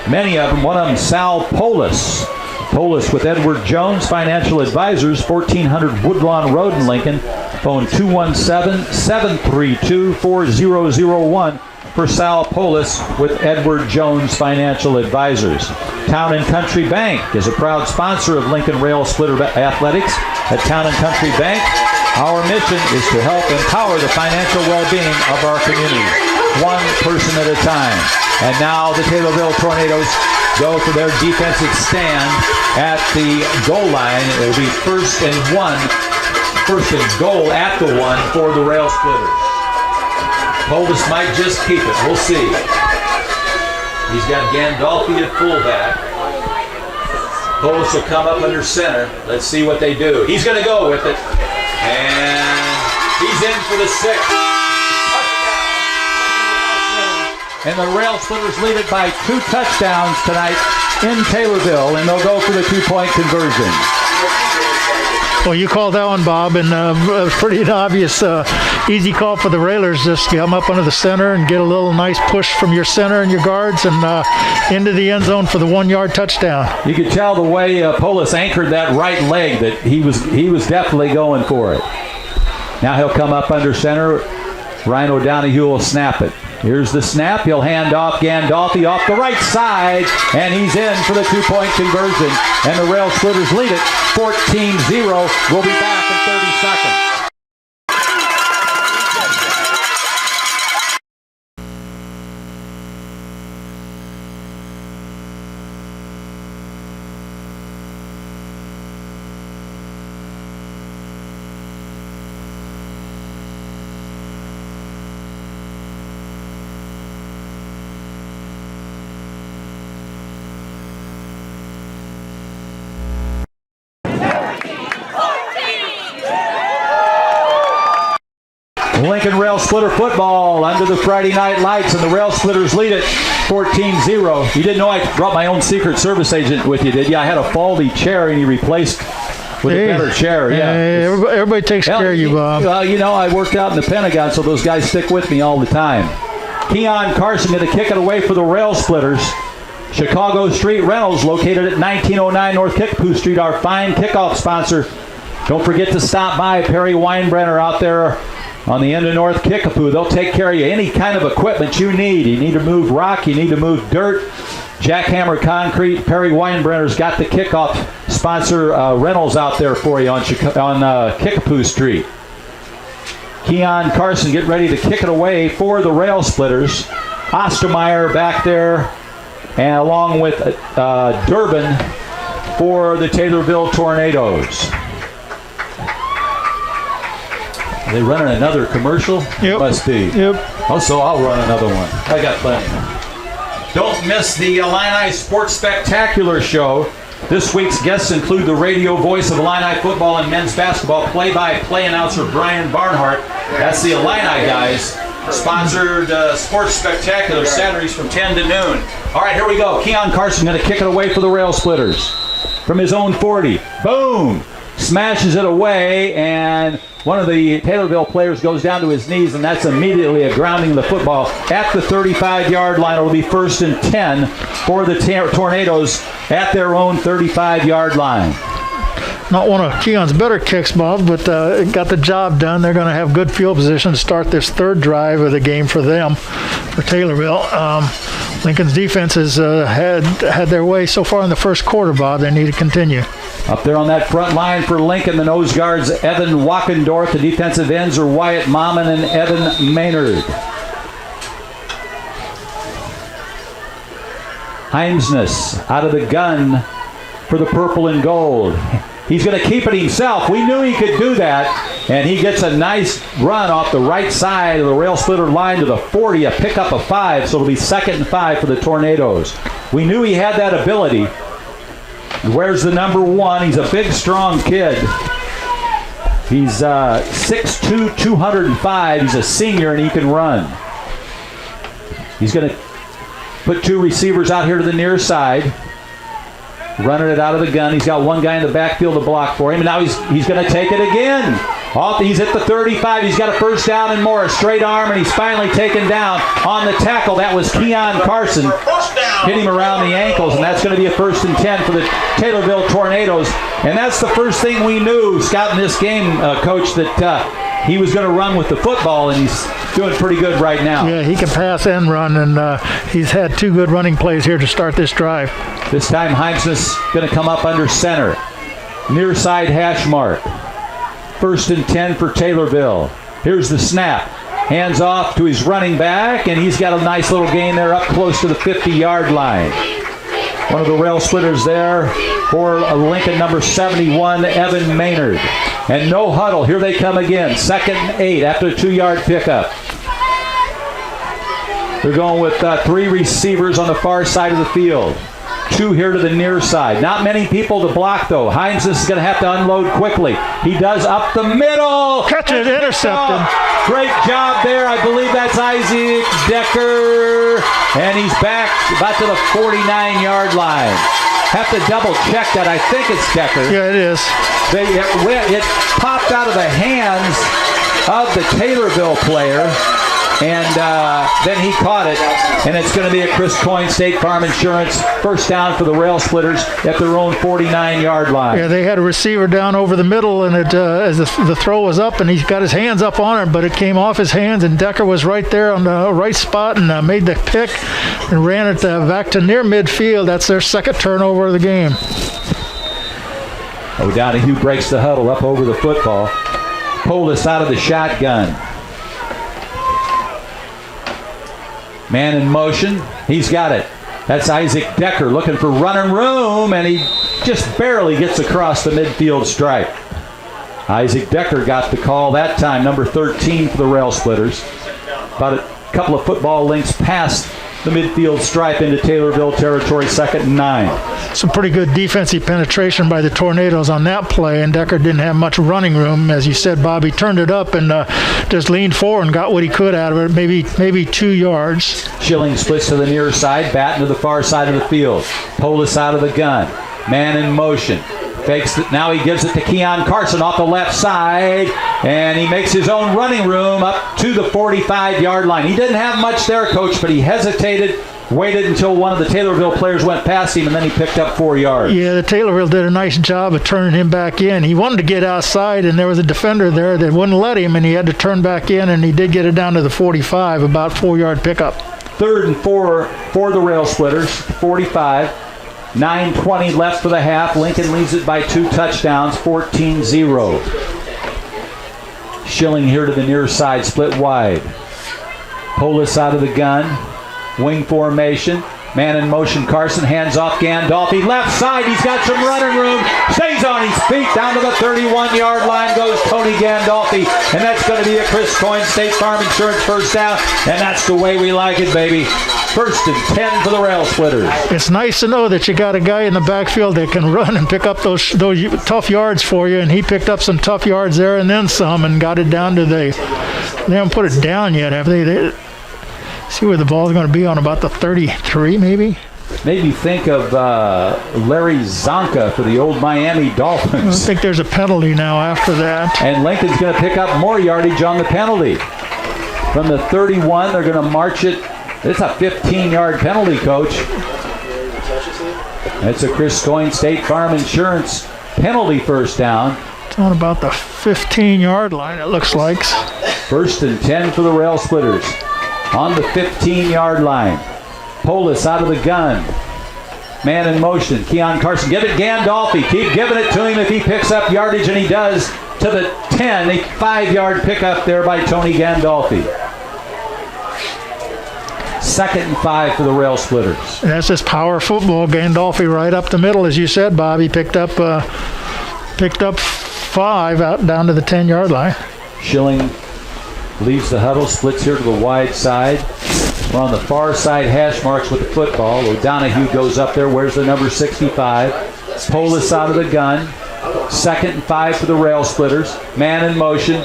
many of them, one of them, Sal Polis. Polis with Edward Jones, Financial Advisors, 1400 Woodlawn Road in Lincoln. Phone 217-732-4001 for Sal Polis with Edward Jones Financial Advisors. Town & Country Bank is a proud sponsor of Lincoln Rail Splitter Athletics. At Town & Country Bank, our mission is to help empower the financial well-being of our community, one person at a time. And now the Taylorville Tornadoes go for their defensive stand at the goal line. It will be first and goal at the 1 for the Rail Splitters. Polis might just keep it. We'll see. He's got Gandolfi at fullback. Polis will come up under center. Let's see what they do. He's going to go with it. And he's in for the 6th. And the Rail Splitters lead it by 2 touchdowns tonight in Taylorville, and they'll go for the 2-point conversion. Well, you called that one, Bob, and pretty obvious, easy call for the Railers. Just come up under the center and get a little nice push from your center and your guards and into the end zone for the 1-yard touchdown. You could tell the way Polis anchored that right leg that he was definitely going for it. Now he'll come up under center. Ryan O'Donohue will snap it. Here's the snap. He'll hand off Gandolfi off the right side, and he's in for the 2-point conversion. And the Rail Splitters lead it 14-0. We'll be back in 30 seconds. Lincoln Rail Splitter football under the Friday night lights, and the Rail Splitters lead it 14-0. You didn't know I brought my own Secret Service agent with you, did you? I had a faulty chair, and he replaced with a better chair. Yeah, everybody takes care of you, Bob. Well, you know, I worked out in the Pentagon, so those guys stick with me all the time. Keon Carson going to kick it away for the Rail Splitters. Chicago Street Rentals, located at 1909 North Kickapoo Street, our fine kickoff sponsor Don't forget to stop by Perry Weinbrenner out there on the end of North Kickapoo. They'll take care of you. Any kind of equipment you need. You need to move rock. You need to move dirt. Jackhammer Concrete. Perry Weinbrenner's got the kickoff sponsor rentals out there for you on Kickapoo Street. Keon Carson getting ready to kick it away for the Rail Splitters. Ostermeyer back there, and along with Durbin for the Taylorville Tornadoes. Are they running another commercial? Yep. Must be. Yep. Also, I'll run another one. I got plenty. Don't miss the Illini Sports Spectacular show. This week's guests include the radio voice of Illini football and men's basketball, play-by-play announcer Brian Barnhart. That's the Illini guys. Sponsored Sports Spectacular Saturdays from 10 to noon. All right, here we go. Keon Carson going to kick it away for the Rail Splitters. From his own 40. Boom! Smashes it away, and one of the Taylorville players goes down to his knees, and that's immediately a grounding of the football at the 35-yard line. It'll be 1st and 10 for the Tornadoes at their own 35-yard line. Not one of Keon's better kicks, Bob, but it got the job done. They're going to have good field position to start this third drive of the game for them, for Taylorville. Lincoln's defense has had their way so far in the first quarter, Bob. They need to continue. Up there on that front line for Lincoln, the nose guards, Evan Wackendorf. The defensive ends are Wyatt Mommen and Evan Maynard. Heimsness out of the gun for the purple and gold. He's going to keep it himself. We knew he could do that. And he gets a nice run off the right side of the Rail Splitter line to the 40, a pickup of 5. So it'll be 2nd and 5 for the Tornadoes. We knew he had that ability. Where's the number 1? He's a big, strong kid. He's 6'2", 205. He's a senior, and he can run. He's going to put 2 receivers out here to the near side. Running it out of the gun. He's got one guy in the backfield to block for him. And now he's going to take it again. He's at the 35. He's got a first down and more. A straight arm, and he's finally taken down on the tackle. That was Keon Carson. Hit him around the ankles, and that's going to be a 1st and 10 for the Taylorville Tornadoes. And that's the first thing we knew scouting this game, Coach, that he was going to run with the football, and he's doing pretty good right now. Yeah, he can pass and run, and he's had 2 good running plays here to start this drive. This time Heimsness going to come up under center. Near side hash mark. 1st and 10 for Taylorville. Here's the snap. Hands off to his running back, and he's got a nice little gain there up close to the 50-yard line. One of the Rail Splitters there for Lincoln, number 71, Evan Maynard. And no huddle. Here they come again. 2nd and 8 after a 2-yard pickup. They're going with 3 receivers on the far side of the field. 2 here to the near side. Not many people to block, though. Hines is going to have to unload quickly. He does up the middle. Catch it, intercepted. Great job there. I believe that's Isaac Decker. And he's back about to the 49-yard line. Have to double check that. I think it's Decker. Yeah, it is. It popped out of the hands of the Taylorville player. And then he caught it, and it's going to be a Chris Coyne State Farm Insurance first down for the Rail Splitters at their own 49-yard line. Yeah, they had a receiver down over the middle, and it as the throw was up, and he's got his hands up on it, but it came off his hands, and Decker was right there on the right spot and made the pick and ran it back to near midfield. That's their 2nd turnover of the game. O'Donohue breaks the huddle up over the football. Pulled us out of the shotgun. Man in motion. He's got it. That's Isaac Decker looking for running room, and he just barely gets across the midfield stripe. Isaac Decker got the call that time, number 13 for the Rail Splitters. About a couple of football lengths past the midfield stripe into Taylorville territory, 2nd and 9. Some pretty good defensive penetration by the Tornadoes on that play, and Decker didn't have much running room. As you said, Bob, he turned it up and just leaned forward and got what he could out of it, maybe 2 yards. Schilling splits to the near side, Batten to the far side of the field. Polis out of the gun. Man in motion. Fakes it. Now he gives it to Keon Carson off the left side, and he makes his own running room up to the 45-yard line. He didn't have much there, Coach, but he hesitated, Waited until one of the Taylorville players went past him, and then he picked up 4 yards. Yeah, the Taylorville did a nice job of turning him back in. He wanted to get outside, and there was a defender there that wouldn't let him, and he had to turn back in, and he did get it down to the 45, about 4-yard pickup. 3rd and 4 for the Rail Splitters, 45. 9:20 left for the half. Lincoln leads it by 2 touchdowns, 14-0. Schilling here to the near side, split wide. Polis out of the gun. Wing formation. Man in motion, Carson. Hands off Gandolfi. Left side, he's got some running room. Stays on his feet. Down to the 31-yard line goes Tony Gandolfi. And that's going to be a Chris Coyne State Farm Insurance first down. And that's the way we like it, baby. 1st and 10 for the Rail Splitters. It's nice to know that you got a guy in the backfield that can run and pick up those tough yards for you, and he picked up some tough yards there and then some and got it down to they haven't put it down yet, have they see where the ball's going to be on about the 33 maybe? Made me think of Larry Zonka for the old Miami Dolphins. I think there's a penalty now after that. And Lincoln's going to pick up more yardage on the penalty. From the 31, they're going to march it. It's a 15-yard penalty, Coach. It's a Chris Coyne State Farm Insurance penalty first down. It's on about the 15-yard line, it looks like. 1st and 10 for the Rail Splitters. On the 15-yard line. Polis out of the gun. Man in motion. Keon Carson. Give it Gandolfi. Keep giving it to him if he picks up yardage, and he does to the 10. A 5-yard pickup there by Tony Gandolfi. 2nd and 5 for the Rail Splitters. And that's just power football. Gandolfi right up the middle, as you said, Bob. He picked up 5 out down to the 10-yard line. Schilling leaves the huddle, splits here to the wide side. We're on the far side hash marks with the football. O'Donohue goes up there. Where's the number 65? Polis out of the gun. 2nd and 5 for the Rail Splitters. Man in motion.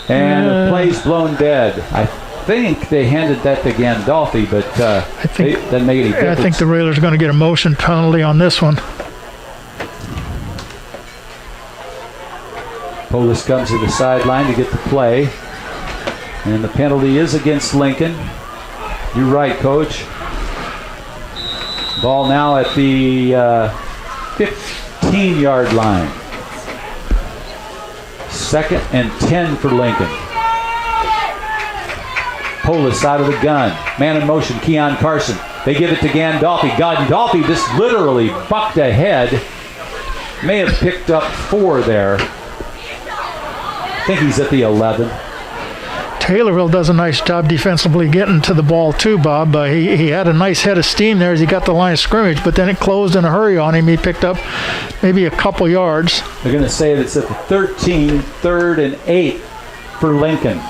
And the play's blown dead. I think they handed that to Gandolfi, but doesn't make any difference. I think the Railers are going to get a motion penalty on this one. Polis comes to the sideline to get the play. And the penalty is against Lincoln. You're right, Coach. Ball now at the 15-yard line. 2nd and 10 for Lincoln. Polis out of the gun. Man in motion, Keon Carson. They give it to Gandolfi. Gandolfi just literally bucked ahead. May have picked up 4 there. I think he's at the 11. Taylorville does a nice job defensively getting to the ball too, Bob. He had a nice head of steam there as he got the line of scrimmage, but then it closed in a hurry on him. He picked up maybe a couple yards. They're going to say it's at the 13, 3rd and 8 for Lincoln.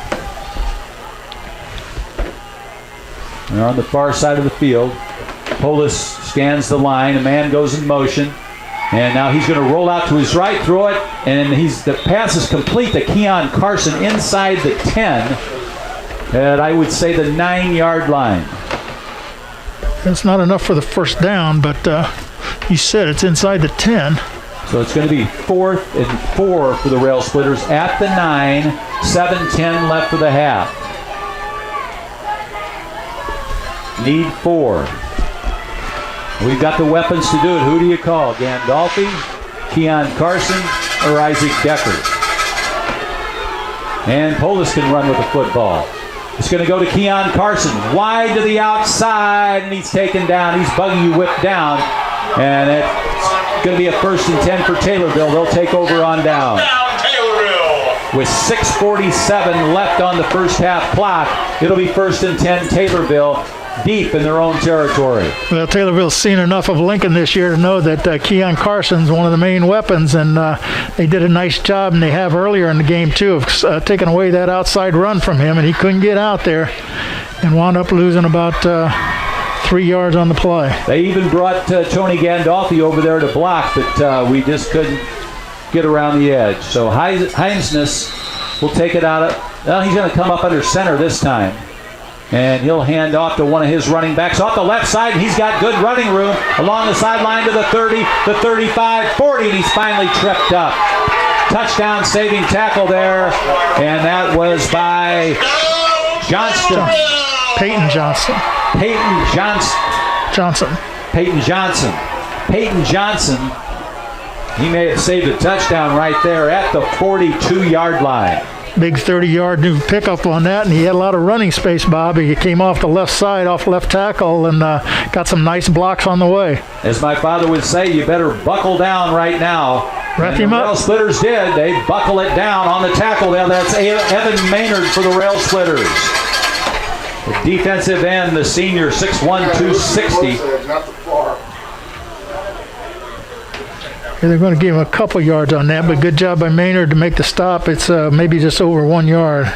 They're on the far side of the field. Polis scans the line. A man goes in motion. And now he's going to roll out to his right, throw it, and the pass is complete to Keon Carson inside the 10 at, I would say, the 9-yard line. That's not enough for the first down, but you said it's inside the 10. So it's going to be 4th and 4 for the Rail Splitters at the 9, 7:10 left for the half. Need 4. We've got the weapons to do it. Who do you call? Gandolfi, Keon Carson, or Isaac Decker? And Polis can run with the football. It's going to go to Keon Carson. Wide to the outside, and he's taken down. He's buggy whipped down. And it's going to be a 1st and 10 for Taylorville. They'll take over on down. With 6:47 left on the first half clock, it'll be 1st and 10 Taylorville. Deep in their own territory. Well, Taylorville's seen enough of Lincoln this year to know that Keon Carson's one of the main weapons, and they did a nice job, and they have earlier in the game, too, of taking away that outside run from him, and he couldn't get out there and wound up losing about 3 yards on the play. They even brought Tony Gandolfi over there to block, but we just couldn't get around the edge. So Heimsness will take it out. He's going to come up under center this time. And he'll hand off to one of his running backs off the left side. He's got good running room along the sideline to the 30, the 35, 40, and he's finally tripped up. Touchdown saving tackle there, and that was by Johnston. Peyton Johnson. Peyton Johnson. Johnson. Peyton Johnson. Peyton Johnson. He may have saved a touchdown right there at the 42-yard line. Big 30-yard new pickup on that, and he had a lot of running space, Bob. He came off the left side, off left tackle, and got some nice blocks on the way. As my father would say, you better buckle down right now. Wrap him the up. Rail Splitters did. They buckle it down on the tackle. Now that's Evan Maynard for the Rail Splitters. The defensive end, the senior, 6'1", 260. They're going to give him a couple yards on that, but good job by Maynard to make the stop. It's maybe just over 1 yard.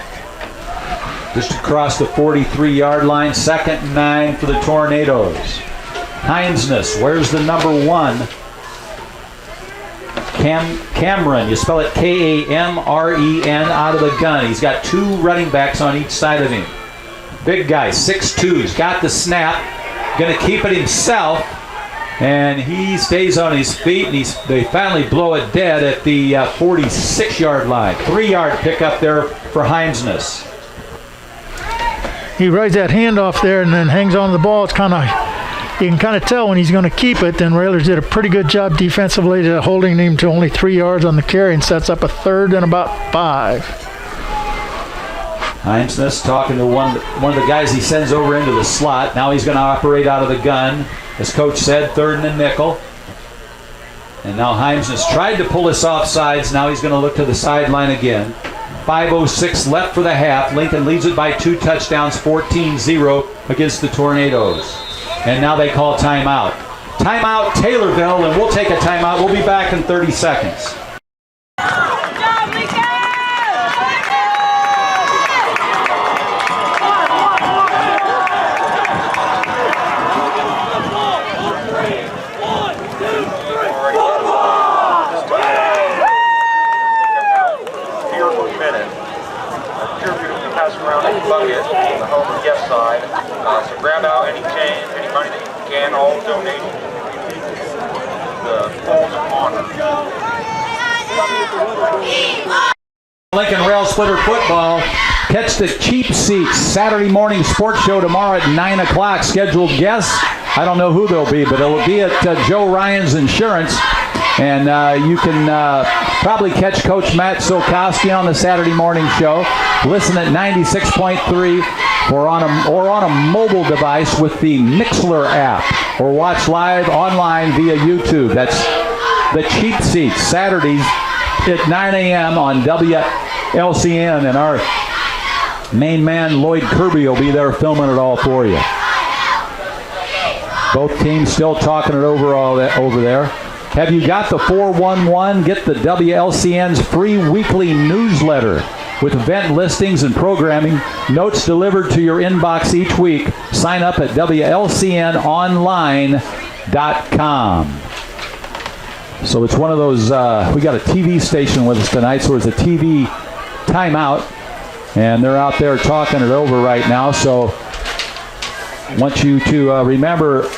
Just across the 43-yard line, 2nd and 9 for the Tornadoes. Heinzness, where's the number 1? Cameron, you spell it Kamren, out of the gun. He's got 2 running backs on each side of him. Big guy, 6'2", he's got the snap, going to keep it himself. And he stays on his feet, and they finally blow it dead at the 46-yard line. 3-yard pickup there for Heinzness. He rides that handoff there and then hangs on to the ball. It's you can kind of tell when he's going to keep it. Then Railers did a pretty good job defensively to holding him to only 3 yards on the carry and sets up a 3rd and about 5. Heinzness talking to one of the guys he sends over into the slot. Now he's going to operate out of the gun. As Coach said, 3rd and a nickel. And now Heinzness tried to pull us off sides. Now he's going to look to the sideline again. 5:06 left for the half. Lincoln leads it by 2 touchdowns, 14-0 against the Tornadoes. And now they call timeout. Timeout Taylorville, and we'll take a timeout. We'll be back in 30 seconds. Bucket on the home yes side. So grab out any change, any money that you can, all donations. The polls of honor. Lincoln Rail Splitter football. Catch the Cheap Seats Saturday morning sports show tomorrow at 9 o'clock. Scheduled guests, I don't know who they'll be, but it'll be at Joe Ryan's Insurance. And you can probably catch Coach Matt Silkowski on the Saturday morning show. Listen at 96.3 or on a mobile device with the Mixler app, or watch live online via YouTube. That's the Cheap Seats, Saturdays at 9 a.m. on WLCN, and our main man Lloyd Kirby will be there filming it all for you. Both teams still talking it over there. Have you got the 411? Get the WLCN's free weekly newsletter with event listings and programming, notes delivered to your inbox each week. Sign up at WLCNonline.com. So it's one of those, we got a TV station with us tonight, so it's a TV timeout, and they're out there talking it over right now. So I want you to remember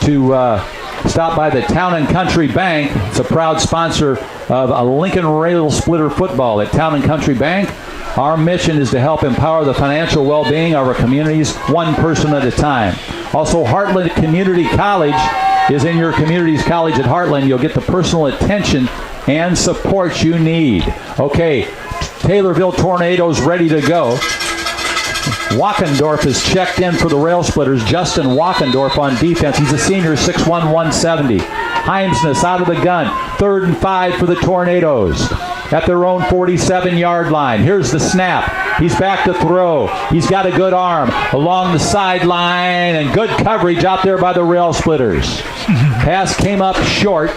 to stop by the Town and Country Bank. It's a proud sponsor of a Lincoln Rail Splitter football at Town and Country Bank. Our mission is to help empower the financial well-being of our communities, one person at a time. Also, Heartland Community College is in your community's college at Heartland. You'll get the personal attention and support you need. Okay, Taylorville Tornadoes ready to go. Walkendorf is checked in for the Rail Splitters. Justin Walkendorf on defense. He's a senior, 6'1", 170. Heinzness out of the gun. 3rd and 5 for the Tornadoes at their own 47-yard line. Here's the snap. He's back to throw. He's got a good arm along the sideline, and good coverage out there by the Rail Splitters. Pass came up short,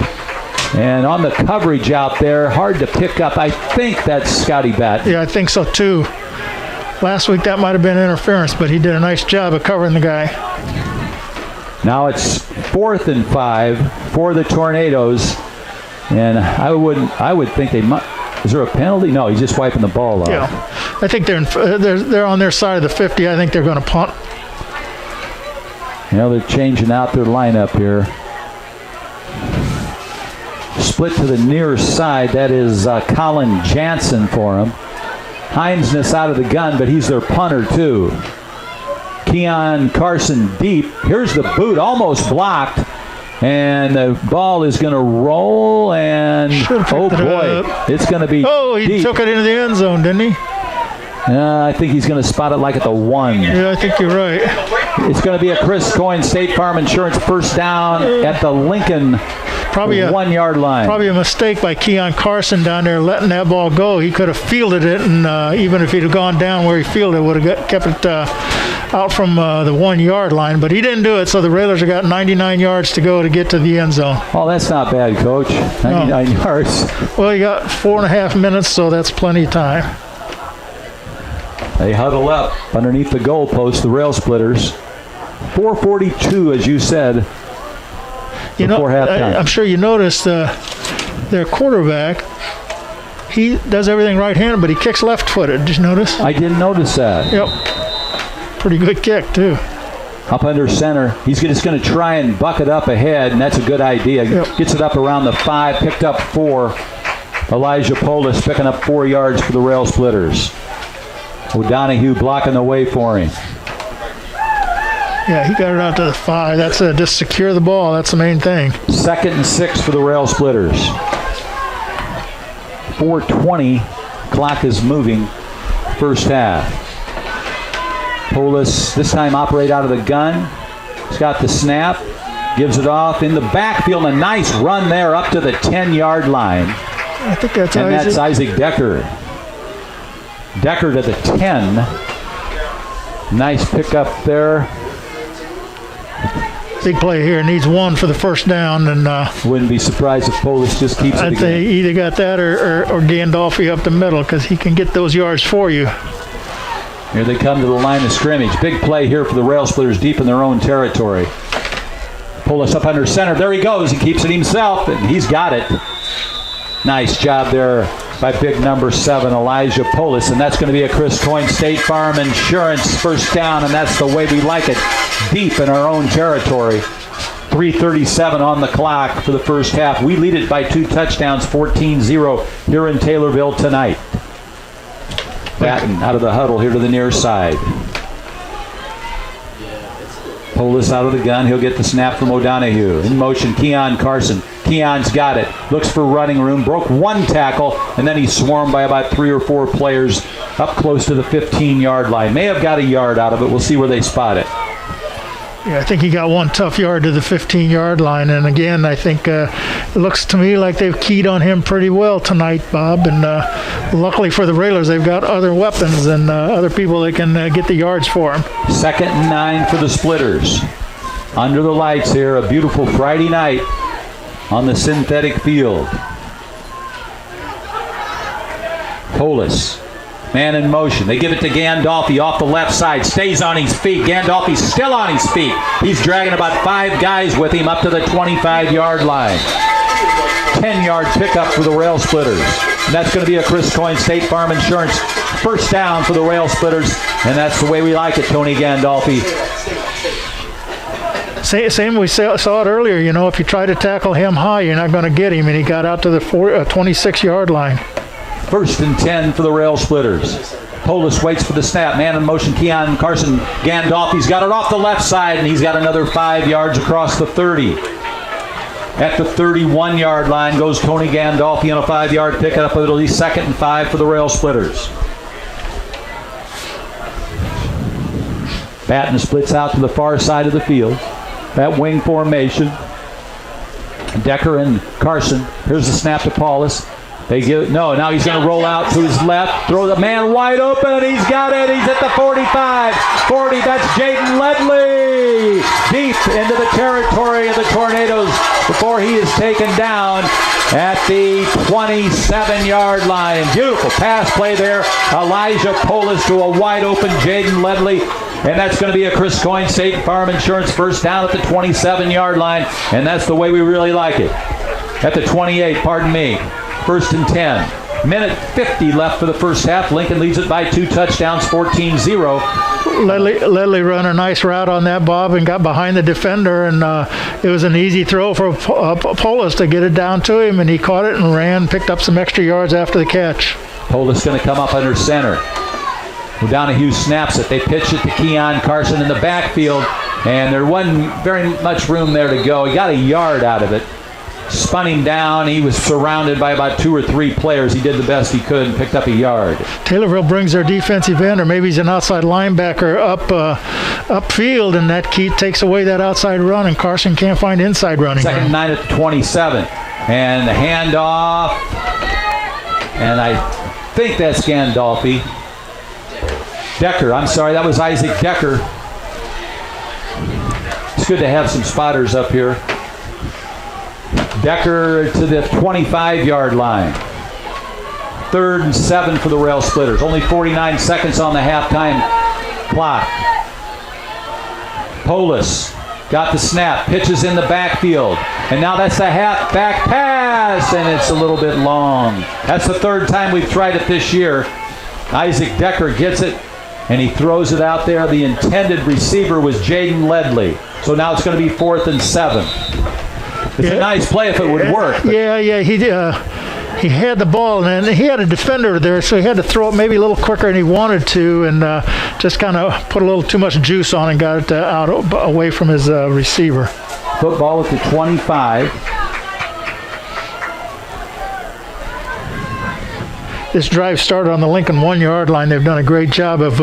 and on the coverage out there, hard to pick up. I think that's Scotty Batt. Yeah, I think so too. Last week that might have been interference, but he did a nice job of covering the guy. Now it's 4th and 5 for the Tornadoes, and I would think they might. Is there a penalty? No, he's just wiping the ball off. Yeah, I think they're on their side of the 50. I think they're going to punt. You know, they're changing out their lineup here. Split to the near side. That is Colin Jansen for him. Heinzness out of the gun, but he's their punter too. Keon Carson deep. Here's the boot, almost blocked. And the ball is going to roll, and oh boy, it's going to be he deep. took it into the end zone, didn't he? I think he's going to spot it like at the 1. Yeah, I think you're right. It's going to be a Chris Coyne State Farm Insurance first down at the Lincoln Probably a 1 yard line. Probably a mistake by Keon Carson down there letting that ball go. He could have fielded it, and even if he'd have gone down where he fielded it, would have kept it out from the 1 yard line. But he didn't do it, so the Railers have got 99 yards to go to get to the end zone. Oh, that's not bad, Coach. 99 yards. Well, you got 4.5 minutes, so that's plenty of time. They huddle up underneath the goalpost, the Rail Splitters. 4:42, as you said. You know, halftime. I'm sure you noticed their quarterback. He does everything right-handed, but he kicks left-footed. Did you notice? I didn't notice that. Yep. Pretty good kick, too. Up under center. He's just going to try and buck it up ahead, and that's a good idea. Yep. Gets it up around the 5, picked up 4. Elijah Polis picking up 4 yards for the Rail Splitters. O'Donohue blocking the way for him. Yeah, he got it out to the 5. That's just secure the ball. That's the main thing. 2nd and 6 for the Rail Splitters. 4:20. Clock is moving. First half. Polis this time operate out of the gun. He's got the snap. Gives it off in the backfield. A nice run there up to the 10-yard line. I think that's And Isaac. that's Isaac Decker. Decker to the 10. Nice pickup there. Big play here. Needs 1 for the first down, and Wouldn't be surprised if Polis just keeps it I'd say again. either got that or Gandolfi up the middle, because he can get those yards for you. Here they come to the line of scrimmage. Big play here for the Rail Splitters deep in their own territory. Polis up under center. There he goes. He keeps it himself, and he's got it. Nice job there by big number 7, Elijah Polis, and that's going to be a Chris Coyne State Farm Insurance first down, and that's the way we like it, deep in our own territory. 3:37 on the clock for the first half. We lead it by 2 touchdowns, 14-0 here in Taylorville tonight. Batten out of the huddle here to the near side. Polis out of the gun. He'll get the snap from O'Donohue. In motion, Keon Carson. Keon's got it. Looks for running room. Broke 1 tackle, and then he's swarmed by about 3 or 4 players up close to the 15-yard line. May have got a yard out of it. We'll see where they spot it. Yeah, I think he got 1 tough yard to the 15-yard line. And again, I think it looks to me like they've keyed on him pretty well tonight, Bob. And luckily for the Railers, they've got other weapons and other people that can get the yards for him. 2nd and 9 for the Splitters. Under the lights here, a beautiful Friday night on the synthetic field. Polis. Man in motion. They give it to Gandolfi off the left side. Stays on his feet. Gandolfi's still on his feet. He's dragging about 5 guys with him up to the 25-yard line. 10-yard pickup for the Rail Splitters. And that's going to be a Chris Coyne State Farm Insurance first down for the Rail Splitters. And that's the way we like it, Tony Gandolfi. Same we saw it earlier. You know, if you try to tackle him high, you're not going to get him. And he got out to the 26-yard line. 1st and 10 for the Rail Splitters. Polis waits for the snap. Man in motion, Keon Carson. Gandolfi's got it off the left side, and he's got another 5 yards across the 30. At the 31-yard line goes Tony Gandolfi on a 5-yard pickup. It'll be 2nd and 5 for the Rail Splitters. Batten splits out to the far side of the field. That wing formation. Decker and Carson. Here's the snap to Paulus. They give it. No, now he's going to roll out to his left. Throw the man wide open. He's got it. He's at the 45. 40. That's Jaden Ledley. Deep into the territory of the Tornadoes before he is taken down at the 27-yard line. Beautiful pass play there. Elijah Polis to a wide open Jaden Ledley. And that's going to be a Chris Coyne State Farm Insurance first down at the 27-yard line. And that's the way we really like it. At the 28, pardon me. 1st and 10. Minute 50 left for the first half. Lincoln leads it by 2 touchdowns, 14-0. Ledley run a nice route on that, Bob, and got behind the defender, and it was an easy throw for Polis to get it down to him, and he caught it and ran, picked up some extra yards after the catch. Polis going to come up under center. Donahue snaps it. They pitch it to Keon Carson in the backfield, and there wasn't very much room there to go. He got a yard out of it. Spun him down. He was surrounded by about 2 or 3 players. He did the best he could and picked up a yard. Taylorville brings their defensive end, or maybe he's an outside linebacker upfield, and that key takes away that outside run, and Carson can't find inside running. Second and 9 at the 27. And the handoff. And I think that's Gandolfi. Decker, I'm sorry, that was Isaac Decker. It's good to have some spotters up here. Decker to the 25-yard line. 3rd and 7 for the Rail Splitters. Only 49 seconds on the halftime clock. Polis got the snap, pitches in the backfield, and now that's the halfback pass, and it's a little bit long. That's the 3rd time we've tried it this year. Isaac Decker gets it, and he throws it out there. The intended receiver was Jaden Ledley. So now it's going to be 4th and 7. It's a nice play if it would work. Yeah, he had the ball, and he had a defender there, so he had to throw it maybe a little quicker than he wanted to, and just kind of put a little too much juice on and got it out away from his receiver. Football at the 25. This drive started on the Lincoln 1-yard line. They've done a great job of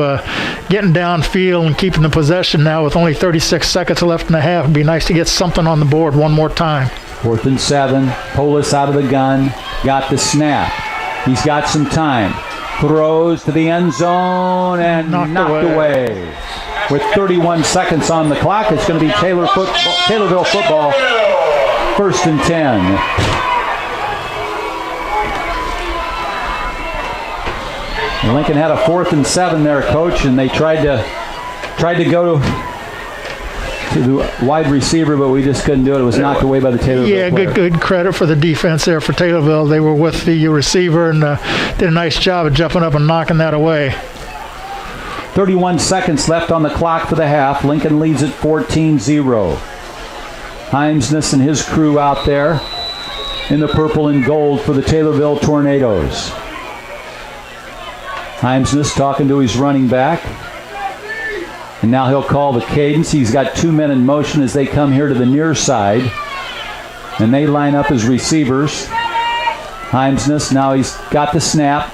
getting downfield and keeping the possession now with only 36 seconds left in the half. It'd be nice to get something on the board one more time. 4th and 7. Polis out of the gun. Got the snap. He's got some time. Throws to the end zone and knocked away. With 31 seconds on the clock, it's going to be Taylorville football. 1st and 10. Lincoln had a 4th and 7 there, Coach, and they tried to go to the wide receiver, but we just couldn't do it. It was knocked away by the Taylorville player. Good credit for the defense there for Taylorville. They were with the receiver and did a nice job of jumping up and knocking that away. 31 seconds left on the clock for the half. Lincoln leads at 14-0. Heimsness and his crew out there in the purple and gold for the Taylorville Tornadoes. Heimsness talking to his running back. And now he'll call the cadence. He's got 2 men in motion as they come here to the near side. And they line up as receivers. Heimsness, now he's got the snap.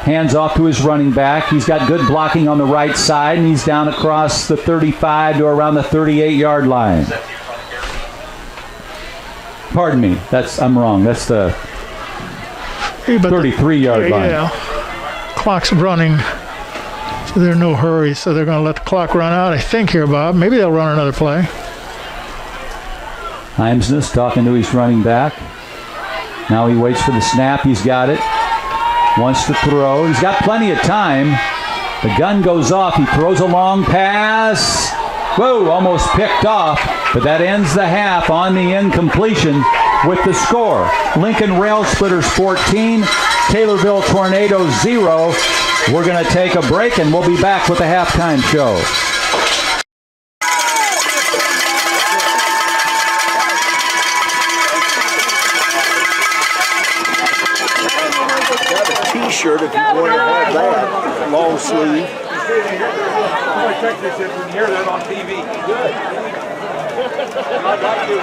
Hands off to his running back. He's got good blocking on the right side, and he's down across the 35 to around the 38-yard line. Pardon me, I'm wrong. That's the 33-yard line. Yeah. Clock's running, so there's no hurry, so they're going to let the clock run out, I think, here, Bob. Maybe they'll run another play. Heimsness talking to his running back. Now he waits for the snap. He's got it. Wants to throw. He's got plenty of time. The gun goes off. He throws a long pass. Whoa, almost picked off, but that ends the half on the incompletion with the score. Lincoln Rail Splitters 14, Taylorville Tornadoes 0. We're going to take a break, and we'll be back with the halftime show. Got a T-shirt if you want to have that, long sleeve. I'm going to check this if we can hear that on TV. Good. I'd like to.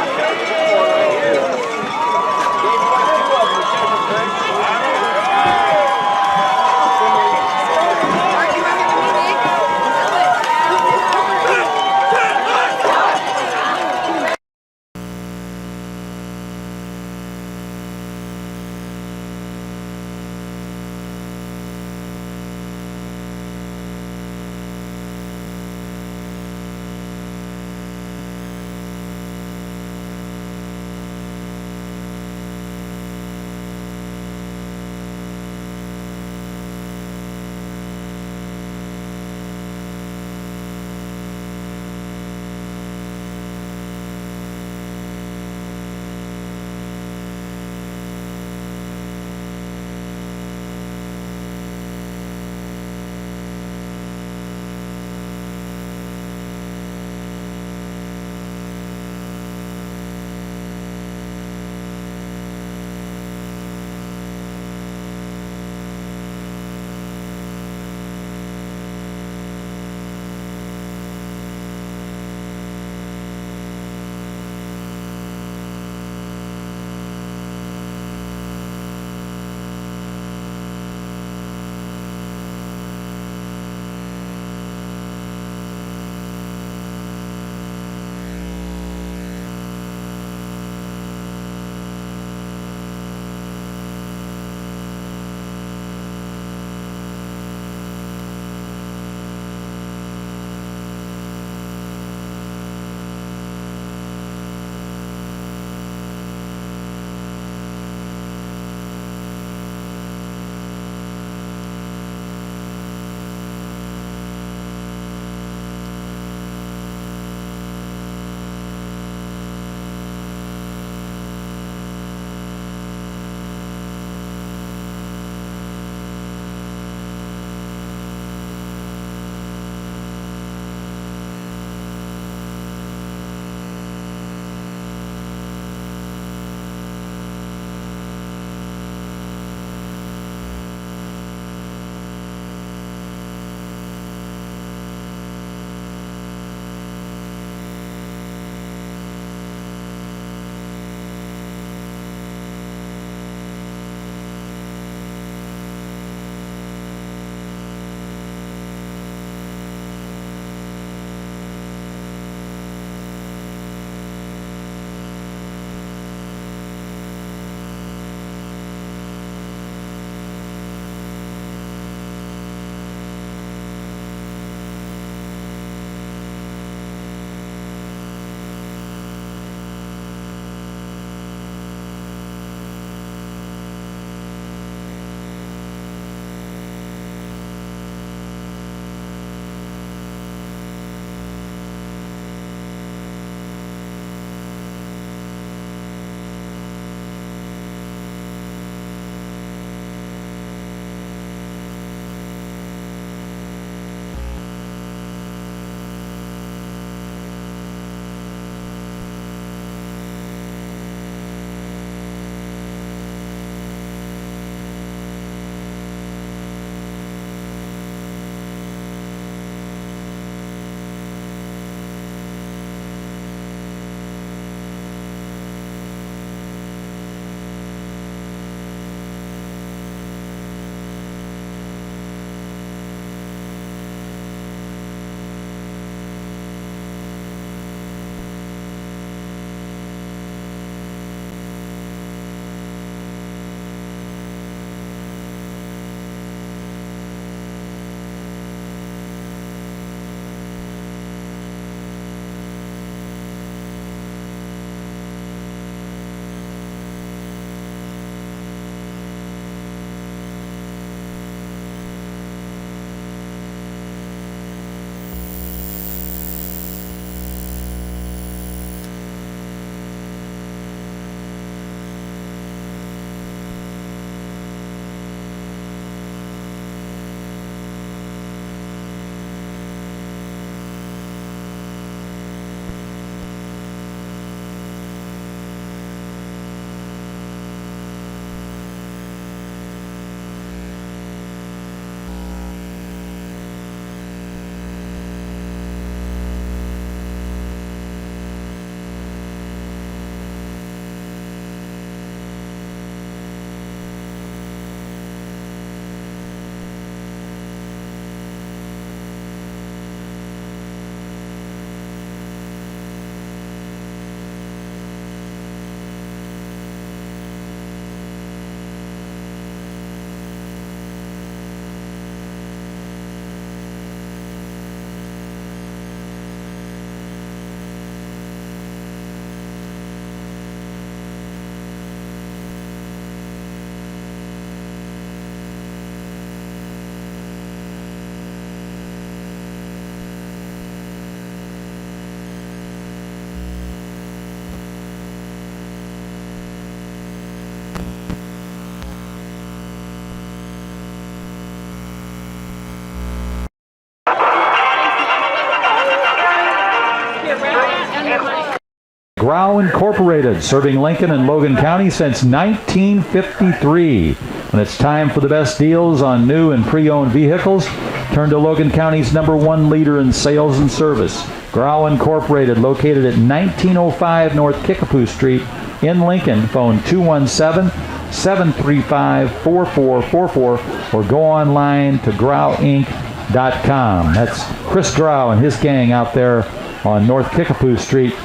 Grau Incorporated, serving Lincoln and Logan County since 1953. When it's time for the best deals on new and pre-owned vehicles, turn to Logan County's #1 leader in sales and service. Grau Incorporated, located at 1905 North Kickapoo Street in Lincoln. Phone 217-735-4444 or go online to grauinc.com. That's Chris Grau and his gang out there on North Kickapoo Street.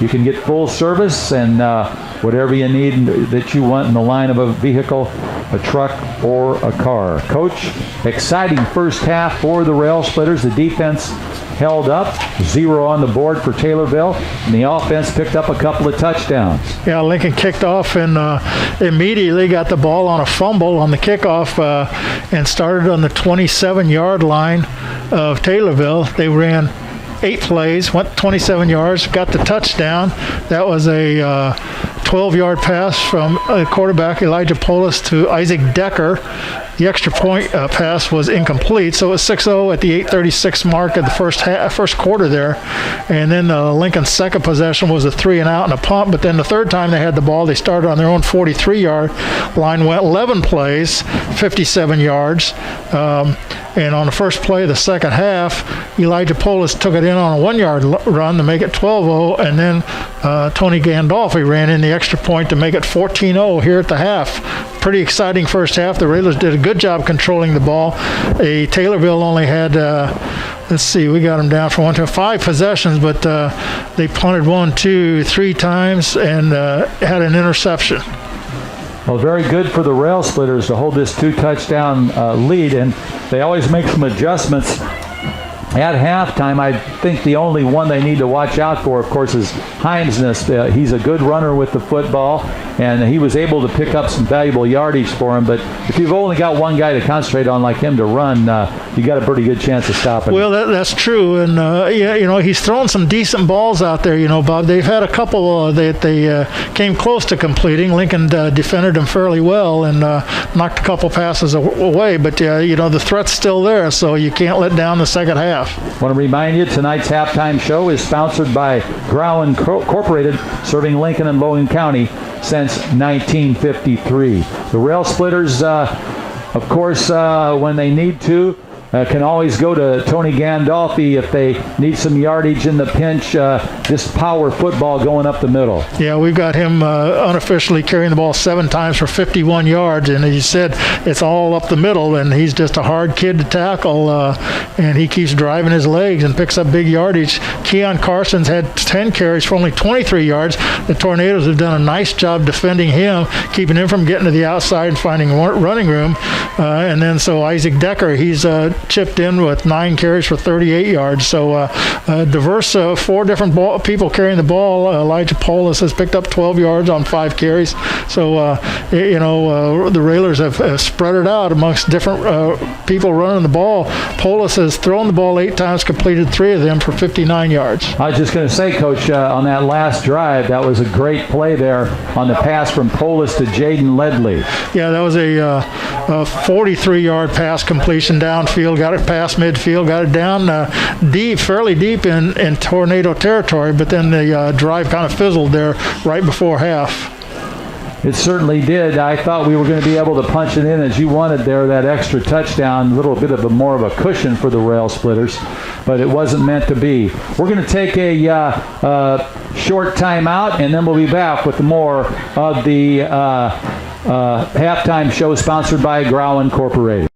You can get full service and whatever you need that you want in the line of a vehicle, a truck, or a car. Coach, exciting first half for the Rail Splitters. The defense held up, 0 on the board for Taylorville, and the offense picked up a couple of touchdowns. Yeah, Lincoln kicked off and immediately got the ball on a fumble on the kickoff and started on the 27-yard line of Taylorville. They ran 8 plays, went 27 yards, got the touchdown. That was a 12-yard pass from quarterback Elijah Polis to Isaac Decker. The extra point pass was incomplete, so it was 6-0 at the 8:36 mark of the first quarter there. And then Lincoln's second possession was a 3-and-out and a punt, but then the third time they had the ball, they started on their own 43-yard line, went 11 plays, 57 yards. And on the first play of the second half, Elijah Polis took it in on a 1-yard run to make it 12-0, and then Tony Gandolfi ran in the extra point to make it 14-0 here at the half. Pretty exciting first half. The Railers did a good job controlling the ball. Taylorville only had, let's see, we got them down for 1 to 5 possessions, but they punted 1, 2, 3 times and had an interception. Well, very good for the Rail Splitters to hold this 2-touchdown lead, and they always make some adjustments at halftime. I think the only one they need to watch out for, of course, is Himesness. He's a good runner with the football, and he was able to pick up some valuable yardage for him. But if you've only got one guy to concentrate on like him to run, you got a pretty good chance of stopping him. Well, that's true, and he's thrown some decent balls out there. Bob, they've had a couple that they came close to completing. Lincoln defended them fairly well and knocked a couple passes away. But the threat's still there, so you can't let down the second half. I want to remind you, tonight's halftime show is sponsored by Grau Incorporated, serving Lincoln and Logan County since 1953. The Rail Splitters, of course, when they need to, can always go to Tony Gandolfi if they need some yardage in the pinch. Just power football going up the middle. Yeah, we've got him unofficially carrying the ball 7 times for 51 yards, and as you said, it's all up the middle, and he's just a hard kid to tackle, and he keeps driving his legs and picks up big yardage. Keon Carson's had 10 carries for only 23 yards. The Tornadoes have done a nice job defending him, keeping him from getting to the outside and finding running room. And then so Isaac Decker, he's chipped in with 9 carries for 38 yards. So diverse 4 different people carrying the ball. Elijah Polis has picked up 12 yards on 5 carries. So, the Railers have spread it out amongst different people running the ball. Polis has thrown the ball 8 times, completed 3 of them for 59 yards. I was just going to say, Coach, on that last drive, that was a great play there on the pass from Polis to Jaden Ledley. Yeah, that was a 43-yard pass completion downfield, got it past midfield, got it down deep, fairly deep in Tornado territory, but then the drive kind of fizzled there right before half. It certainly did. I thought we were going to be able to punch it in as you wanted there, that extra touchdown, a little bit of more of a cushion for the Rail Splitters, but it wasn't meant to be. We're going to take a short timeout, and then we'll be back with more of the halftime show sponsored by Grau Incorporated.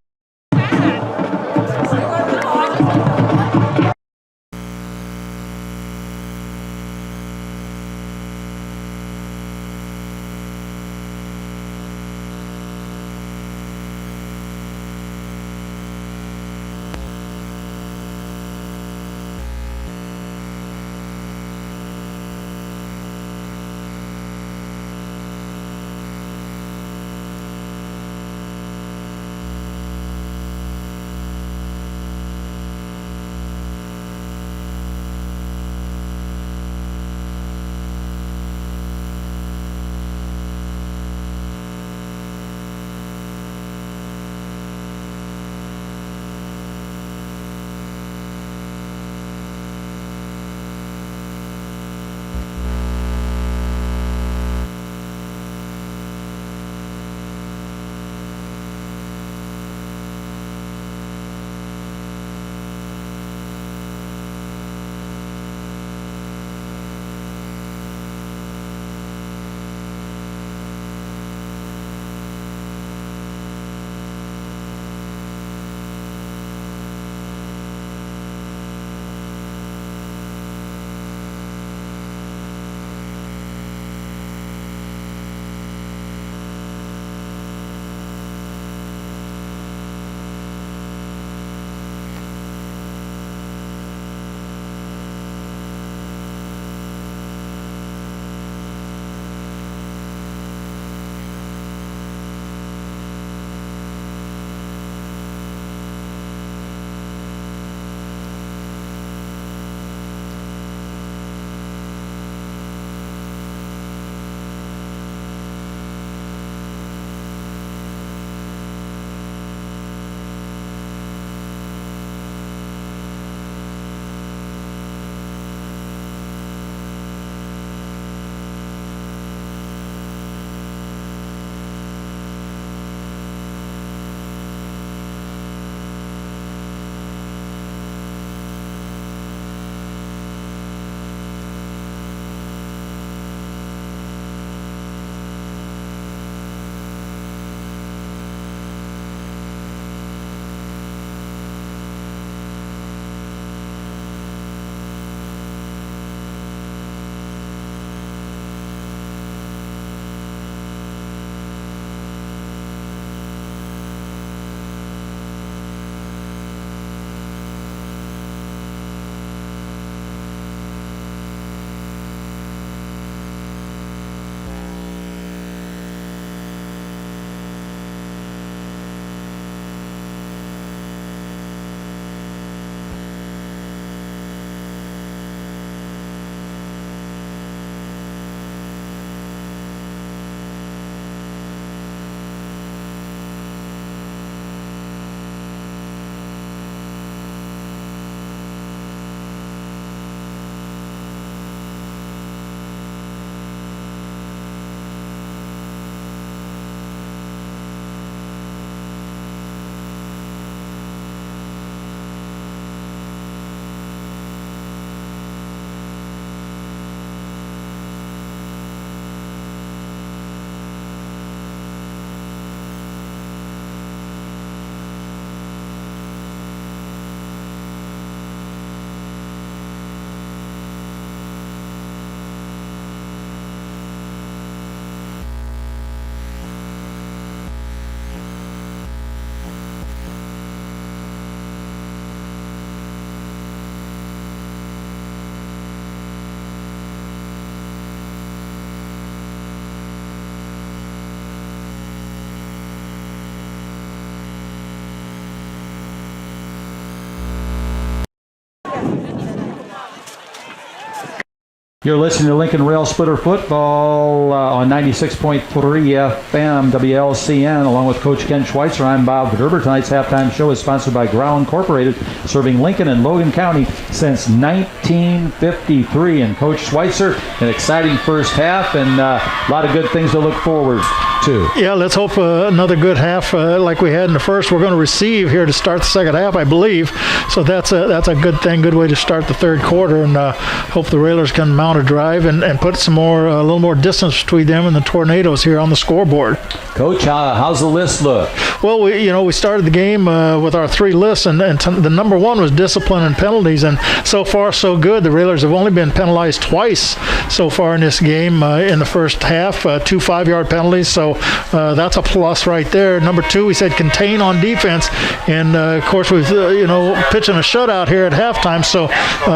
You're listening to Lincoln Rail Splitter Football on 96.3 FM WLCN, along with Coach Ken Schweitzer. I'm Bob Verderber. Tonight's halftime show is sponsored by Growl Incorporated, serving Lincoln and Logan County since 1953. And Coach Schweitzer, an exciting first half and a lot of good things to look forward to. Yeah, let's hope another good half like we had in the first. We're going to receive here to start the second half, I believe. So that's a good thing, good way to start the third quarter, and hope the Railers can mount a drive and put some more, a little more distance between them and the Tornadoes here on the scoreboard. Coach, how's the list look? Well, we started the game with our three lists, and the number one was discipline and penalties, and so far so good. The Railers have only been penalized twice so far in this game in the first half, 2 5-yard penalties, so that's a plus right there. Number two, we said contain on defense, and of course we've pitching a shutout here at halftime, so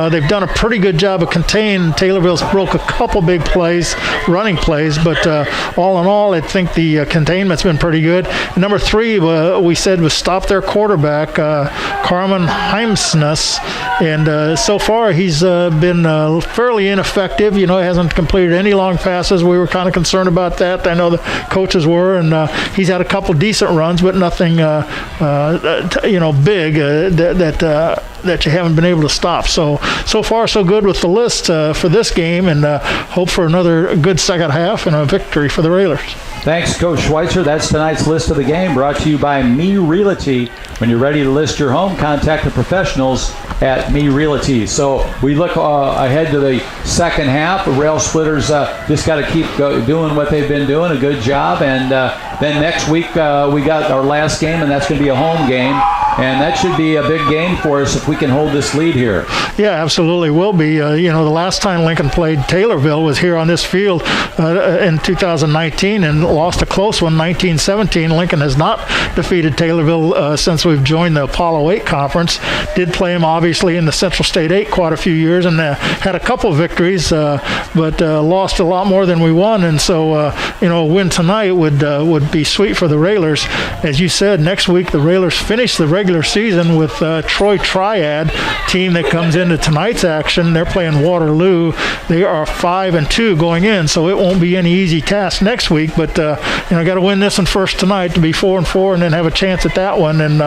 they've done a pretty good job of containing. Taylorville's broke a couple big plays, running plays, but all in all, I think the containment's been pretty good. Number three, we said was stop their quarterback, Carmen Heimsness, and so far he's been fairly ineffective. He hasn't completed any long passes. We were kind of concerned about that. I know the coaches were, and he's had a couple decent runs, but nothing big that you haven't been able to stop. So far so good with the list for this game, and hope for another good second half and a victory for the Railers. Thanks, Coach Schweitzer. That's tonight's list of the game, brought to you by Me Realty. When you're ready to list your home, contact the professionals at Me Realty. So we look ahead to the second half. The Rail Splitters just got to keep doing what they've been doing, a good job. And then next week we got our last game, and that's going to be a home game. And that should be a big game for us if we can hold this lead here. Yeah, absolutely will be. The last time Lincoln played Taylorville was here on this field in 2019 and lost a close one, 19-17. Lincoln has not defeated Taylorville since we've joined the Apollo 8 conference. Did play them obviously in the Central State 8 quite a few years, and had a couple victories, but lost a lot more than we won. And so, a win tonight would be sweet for the Railers. As you said, next week the Railers finish the regular season with Troy Triad, team that comes into tonight's action. They're playing Waterloo. They are 5-2 going in, so it won't be any easy task next week. But got to win this one first tonight to be 4-4, and then have a chance at that one. And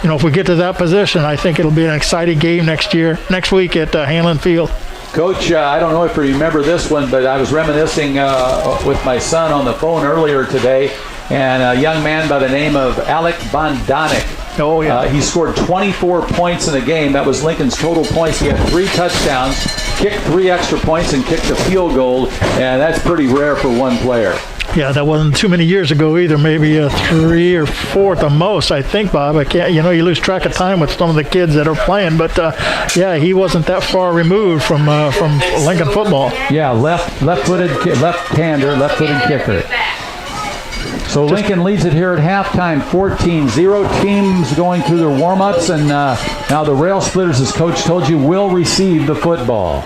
if we get to that position, I think it'll be an exciting game next week at Hanlon Field. Coach, I don't know if you remember this one, but I was reminiscing with my son on the phone earlier today, and a young man by the name of Alec Bondonik. Oh, yeah. He scored 24 points in the game. That was Lincoln's total points. He had 3 touchdowns, kicked 3 extra points, and kicked a field goal, and that's pretty rare for one player. Yeah, that wasn't too many years ago either. Maybe 3 or 4 at the most, I think, Bob. I can't. You lose track of time with some of the kids that are playing, but he wasn't that far removed from Lincoln football. Yeah, left-footed kicker. So Lincoln leads it here at halftime, 14-0. Teams going through their warm-ups, and now the Rail Splitters, as Coach told you, will receive the football.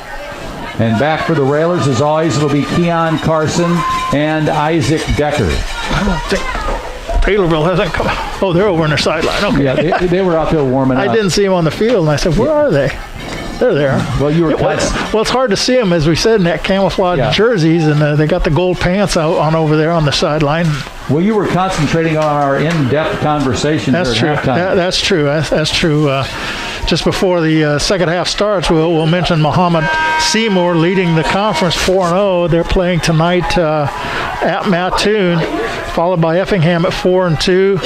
And back for the Railers, as always, it'll be Keon Carson and Isaac Decker. I don't think Taylorville hasn't come. Oh, they're over on their sideline. Okay. Yeah, they were out there warming up. I didn't see them on the field, and I said, where are they? They're there. Well, it's hard to see them, as we said, in that camouflage jerseys, and they got the gold pants out on over there on the sideline. Well, you were concentrating on our in-depth conversation at halftime. That's true. That's true. Just before the second half starts, we'll mention Muhammad Seymour leading the conference 4-0. They're playing tonight at Mattoon, followed by Effingham at 4-2.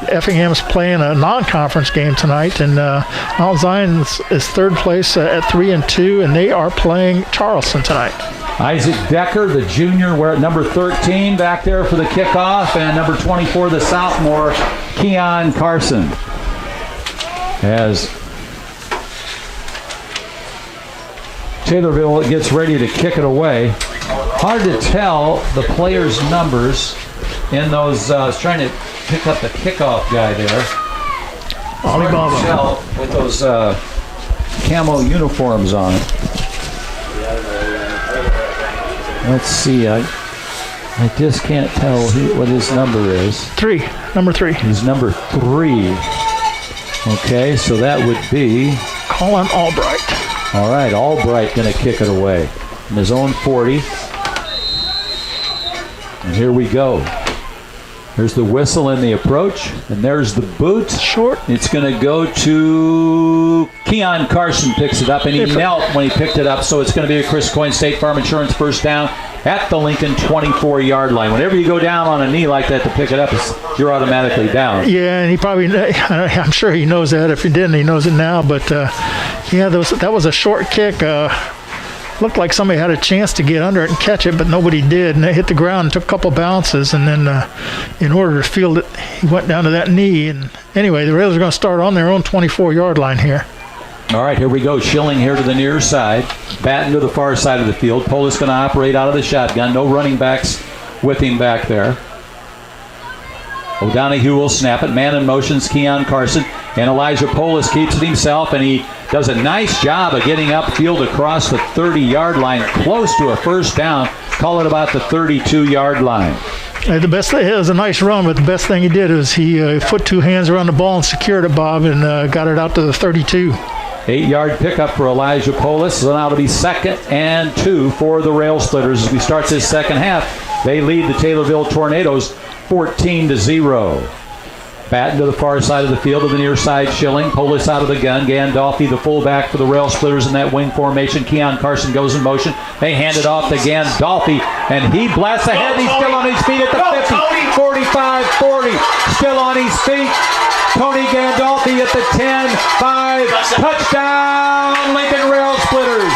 Effingham's playing a non-conference game tonight, and Mount Zion is third place at 3-2, and they are playing Charleston tonight. Isaac Decker, the junior, we're at number 13 back there for the kickoff, and number 24, the sophomore, Keon Carson. As Taylorville gets ready to kick it away. Hard to tell the players' numbers in those. I was trying to pick up the kickoff guy there. Hard to tell with those camo uniforms on. Let's see. I just can't tell what his number is. Number 3. He's number 3. Okay, so that would be Colin Albright. All right, Albright going to kick it away. in his own 40. And here we go. There's the whistle and the approach, and there's the boot. Short. It's going to go to Keon Carson, picks it up, and he knelt when he picked it up, so it's going to be a Chris Coyne State Farm Insurance first down at the Lincoln 24-yard line. Whenever you go down on a knee like that to pick it up, you're automatically down. Yeah, and he probably, I'm sure he knows that. If he didn't, he knows it now. But, yeah, that was a short kick. Looked like somebody had a chance to get under it and catch it, but nobody did. And it hit the ground and took a couple bounces. And then in order to field it, he went down to that knee. And anyway, the Railers are going to start on their own 24-yard line here. All right, here we go. Schilling here to the near side. Batten to the far side of the field. Polis going to operate out of the shotgun. No running backs with him back there. O'Donohue will snap it. Man in motion's Keon Carson. And Elijah Polis keeps it himself, and he does a nice job of getting upfield across the 30-yard line, close to a first down. Call it about the 32-yard line. The best thing, it was a nice run, but the best thing he did was he put two hands around the ball and secured it, Bob, and got it out to the 32. 8-yard pickup for Elijah Polis. So now it'll be 2nd and 2 for the Rail Splitters as we start this second half. They lead the Taylorville Tornadoes 14-0. Batten to the far side of the field to the near side. Schilling. Polis out of the gun. Gandolfi, the fullback for the Rail Splitters in that wing formation. Keon Carson goes in motion. They hand it off to Gandolfi, and he blasts ahead. He's still on his feet at the 50, 45, 40. Still on his feet. Tony Gandolfi at the 10, 5. Touchdown, Lincoln Rail Splitters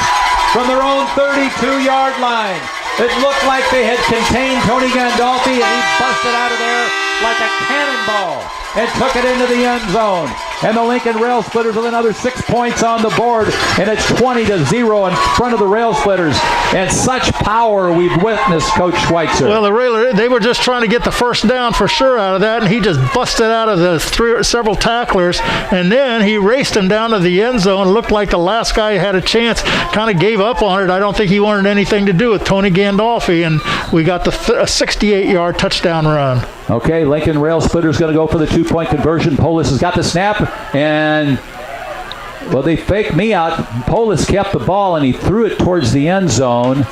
from their own 32-yard line. It looked like they had contained Tony Gandolfi, and he busted out of there like a cannonball and took it into the end zone. And the Lincoln Rail Splitters with another 6 points on the board, and it's 20-0 in front of the Rail Splitters. And such power we've witnessed, Coach Schweitzer. Well, the Railer, they were just trying to get the first down for sure out of that, and he just busted out of the several tacklers, and then he raced him down to the end zone. Looked like the last guy had a chance, kind of gave up on it. I don't think he wanted anything to do with Tony Gandolfi, and we got the 68-yard touchdown run. Okay, Lincoln Rail Splitters going to go for the 2-point conversion. Polis has got the snap, and well, they faked me out. Polis kept the ball, and he threw it towards the end zone,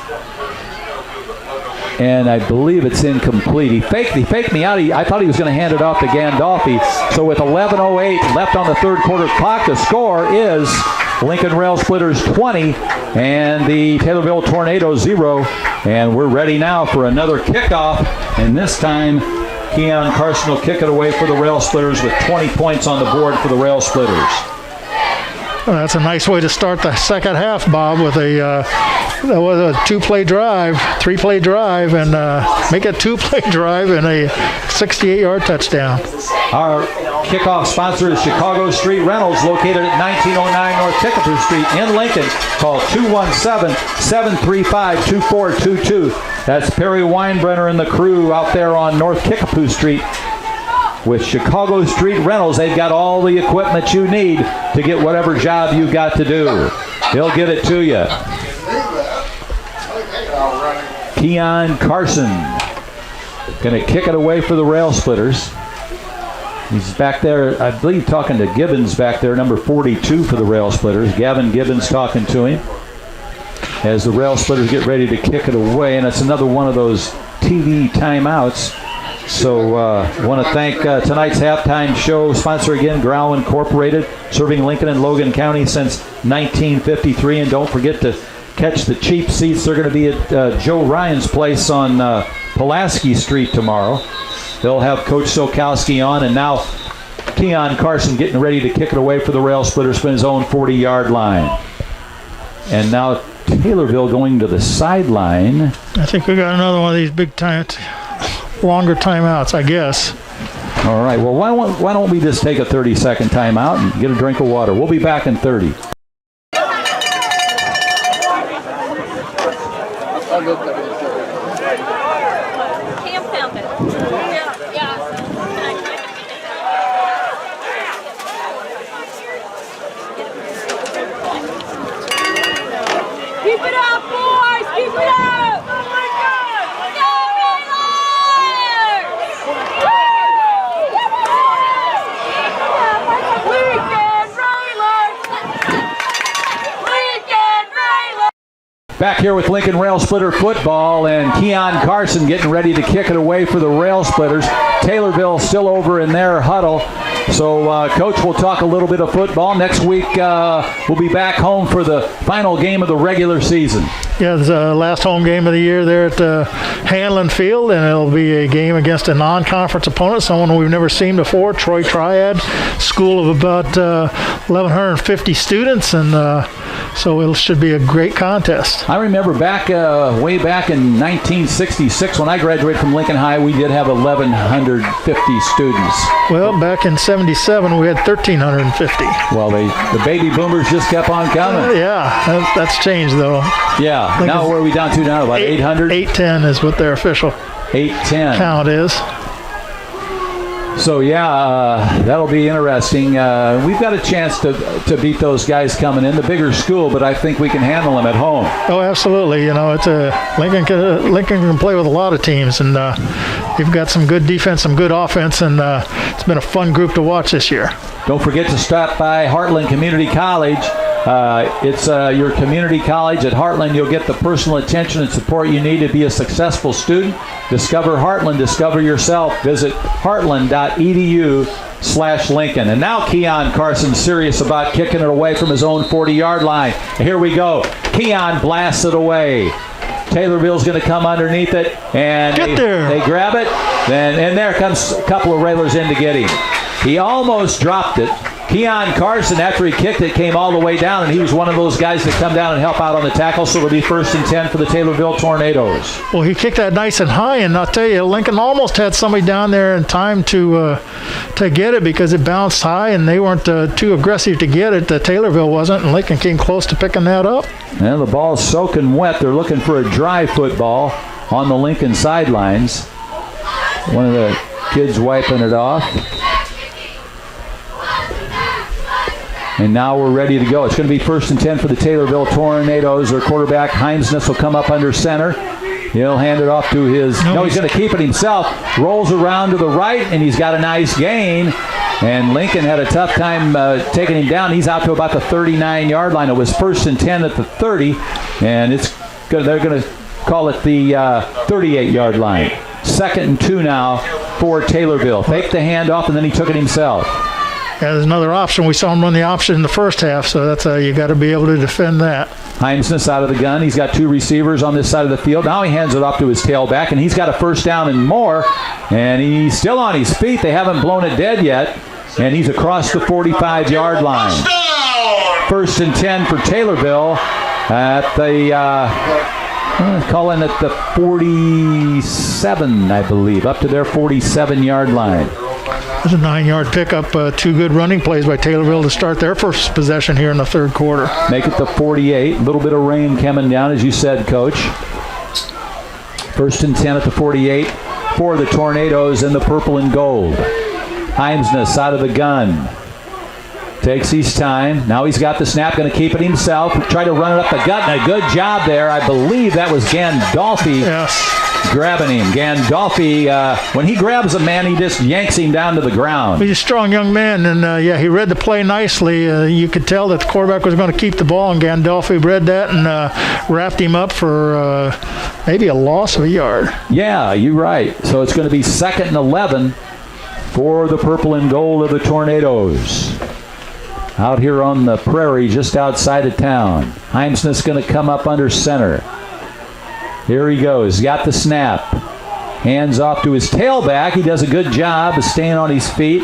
and I believe it's incomplete. He faked me out. I thought he was going to hand it off to Gandolfi. So with 11:08 left on the third quarter clock, the score is Lincoln Rail Splitters 20 and the Taylorville Tornadoes 0. And we're ready now for another kickoff, and this time Keon Carson will kick it away for the Rail Splitters with 20 points on the board for the Rail Splitters. Well, that's a nice way to start the second half, Bob, with a 2-play drive, 3-play drive, and make a 2-play drive and a 68-yard touchdown. Our kickoff sponsor is Chicago Street Rentals, located at 1909 North Kickapoo Street in Lincoln. Call 217-735-2422. That's Perry Weinbrenner and the crew out there on North Kickapoo Street. With Chicago Street Rentals, they've got all the equipment you need to get whatever job you got to do. They'll get it to you. Keon Carson going to kick it away for the Rail Splitters. He's back there, I believe, talking to Gibbons back there, number 42 for the Rail Splitters. Gavin Gibbons talking to him as the Rail Splitters get ready to kick it away, and it's another one of those TV timeouts. So want to thank tonight's halftime show sponsor again, Grau Incorporated, serving Lincoln and Logan County since 1953. And don't forget to catch the cheap seats. They're going to be at Joe Ryan's place on Pulaski Street tomorrow. They'll have Coach Sokowski on, and now Keon Carson getting ready to kick it away for the Rail Splitters from his own 40-yard line. And now Taylorville going to the sideline. I think we got another one of these big time, longer timeouts, I guess. All right, well, why don't we just take a 30-second timeout and get a drink of water? We'll be back in 30. Keep it up, boys! Keep it up! Oh my God! Go Railers! Weekend Railers! Weekend Railers! Back here with Lincoln Rail Splitter football, and Keon Carson getting ready to kick it away for the Rail Splitters. Taylorville still over in their huddle. So, Coach, we'll talk a little bit of football. Next week, we'll be back home for the final game of the regular season. Yeah, it's the last home game of the year there at Hanlon Field, and it'll be a game against a non-conference opponent, someone we've never seen before, Troy Triad, school of about 1,150 students, and so it should be a great contest. I remember way back in 1966 when I graduated from Lincoln High, we did have 1,150 students. Well, back in 77, we had 1,350. Well, the baby boomers just kept on coming. Yeah, that's changed, though. Yeah, now where are we down to now? About 800? 810 is what their official 810 count is. So, yeah, that'll be interesting. We've got a chance to beat those guys coming in, the bigger school, but I think we can handle them at home. Oh, absolutely. You know, it's Lincoln can play with a lot of teams, and you've got some good defense, some good offense, and it's been a fun group to watch this year. Don't forget to stop by Heartland Community College. It's your community college at Heartland. You'll get the personal attention and support you need to be a successful student. Discover Heartland. Discover yourself. Visit heartland.edu/Lincoln. And now Keon Carson serious about kicking it away from his own 40-yard line. Here we go. Keon blasts it away. Taylorville's going to come underneath it, and they grab it. And there comes a couple of Railers in to get him. He almost dropped it. Keon Carson, after he kicked it, came all the way down, and he was one of those guys that come down and help out on the tackle, so it'll be 1st and 10 for the Taylorville Tornadoes. Well, he kicked that nice and high, and I'll tell you, Lincoln almost had somebody down there in time to get it because it bounced high, and they weren't too aggressive to get it. Taylorville wasn't, and Lincoln came close to picking that up. And the ball's soaking wet. They're looking for a dry football on the Lincoln sidelines. One of the kids wiping it off. And now we're ready to go. It's going to be 1st and 10 for the Taylorville Tornadoes. Their quarterback, Heimsness, will come up under center. He'll hand it off to his... No, he's going to keep it himself. Rolls around to the right, and he's got a nice gain. And Lincoln had a tough time taking him down. He's out to about the 39-yard line. It was 1st and 10 at the 30, and they're going to call it the 38-yard line. 2nd and 2 now for Taylorville. Faked the handoff, and then he took it himself. Yeah, there's another option. We saw him run the option in the first half, so that's you got to be able to defend that. Heimsness out of the gun. He's got 2 receivers on this side of the field. Now he hands it off to his tailback, and he's got a 1st down and more, and he's still on his feet. They haven't blown it dead yet, and he's across the 45-yard line. 1st and 10 for Taylorville at the... calling it the 47, I believe, up to their 47-yard line. There's a 9-yard pickup. 2 good running plays by Taylorville to start their first possession here in the third quarter. Make it the 48. A little bit of rain coming down, as you said, Coach. 1st and 10 at the 48 for the Tornadoes in the purple and gold. Heimsness out of the gun. Takes his time. Now he's got the snap, going to keep it himself. Try to run it up the gut, and a good job there. I believe that was Gandolfi grabbing him. Gandolfi, when he grabs a man, he just yanks him down to the ground. He's a strong young man, and he read the play nicely. You could tell that the quarterback was going to keep the ball, and Gandolfi read that and wrapped him up for maybe a loss of a yard. Yeah, you're right. So it's going to be 2nd and 11 for the purple and gold of the Tornadoes. Out here on the prairie just outside of town. Heimsness going to come up under center. Here he goes. Got the snap. Hands off to his tailback. He does a good job of staying on his feet.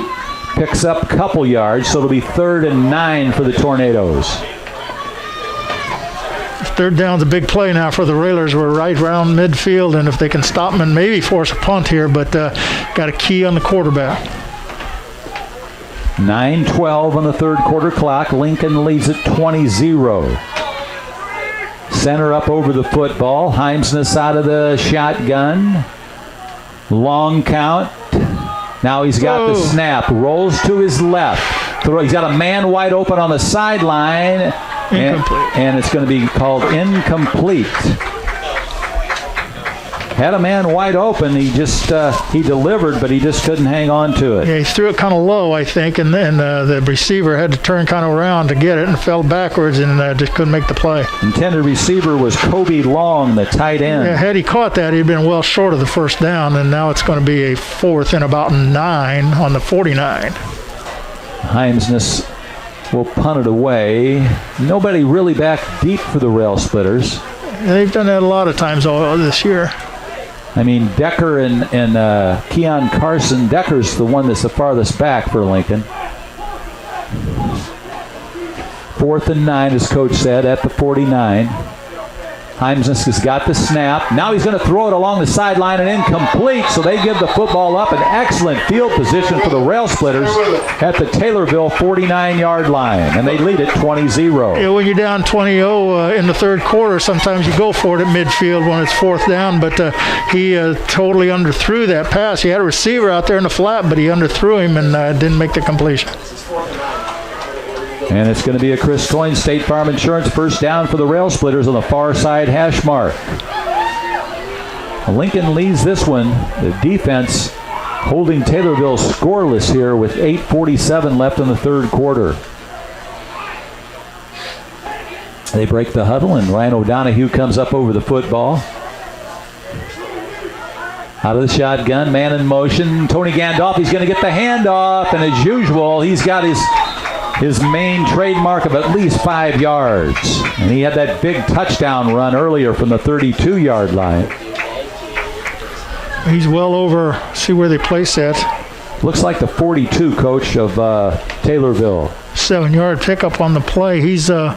Picks up a couple yards, so it'll be 3rd and 9 for the Tornadoes. 3rd down's a big play now for the Railers. We're right around midfield, and if they can stop them and maybe force a punt here, but got a key on the quarterback. 9:12 on the third quarter clock. Lincoln leads at 20-0. Center up over the football. Heimsness out of the shotgun. Long count. Now he's got the snap. Rolls to his left. He's got a man wide open on the sideline. And it's going to be called incomplete. had a man wide open. He just he delivered, but he just couldn't hang on to it. Yeah, he threw it kind of low, I think, and then the receiver had to turn kind of around to get it and fell backwards and just couldn't make the play. Intended receiver was Kobe Long, the tight end. Yeah, had he caught that, he'd been well short of the first down, and now it's going to be a 4th and about 9 on the 49. Heimsness will punt it away. Nobody really back deep for the Rail Splitters. They've done that a lot of times all this year. I mean, Decker and Keon Carson. Decker's the one that's the farthest back for Lincoln. 4th and 9, as Coach said, at the 49. Heimsness has got the snap. Now he's going to throw it along the sideline and incomplete, so they give the football up. An excellent field position for the Rail Splitters at the Taylorville 49-yard line, and they lead it 20-0. Yeah, when you're down 20-0 in the third quarter, sometimes you go for it at midfield when it's 4th down, but he totally underthrew that pass. He had a receiver out there in the flat, but he underthrew him and didn't make the completion. And it's going to be a Chris Coyne State Farm Insurance first down for the Rail Splitters on the far side hash mark. Lincoln leads this one. The defense holding Taylorville scoreless here with 8:47 left in the third quarter. They break the huddle, and Ryan O'Donohue comes up over the football. Out of the shotgun, man in motion. Tony Gandolfi's going to get the handoff, and as usual, he's got his main trademark of at least 5 yards. And he had that big touchdown run earlier from the 32-yard line. He's well over, see where they place that. Looks like the 42, Coach, of Taylorville. 7-yard pickup on the play. He's well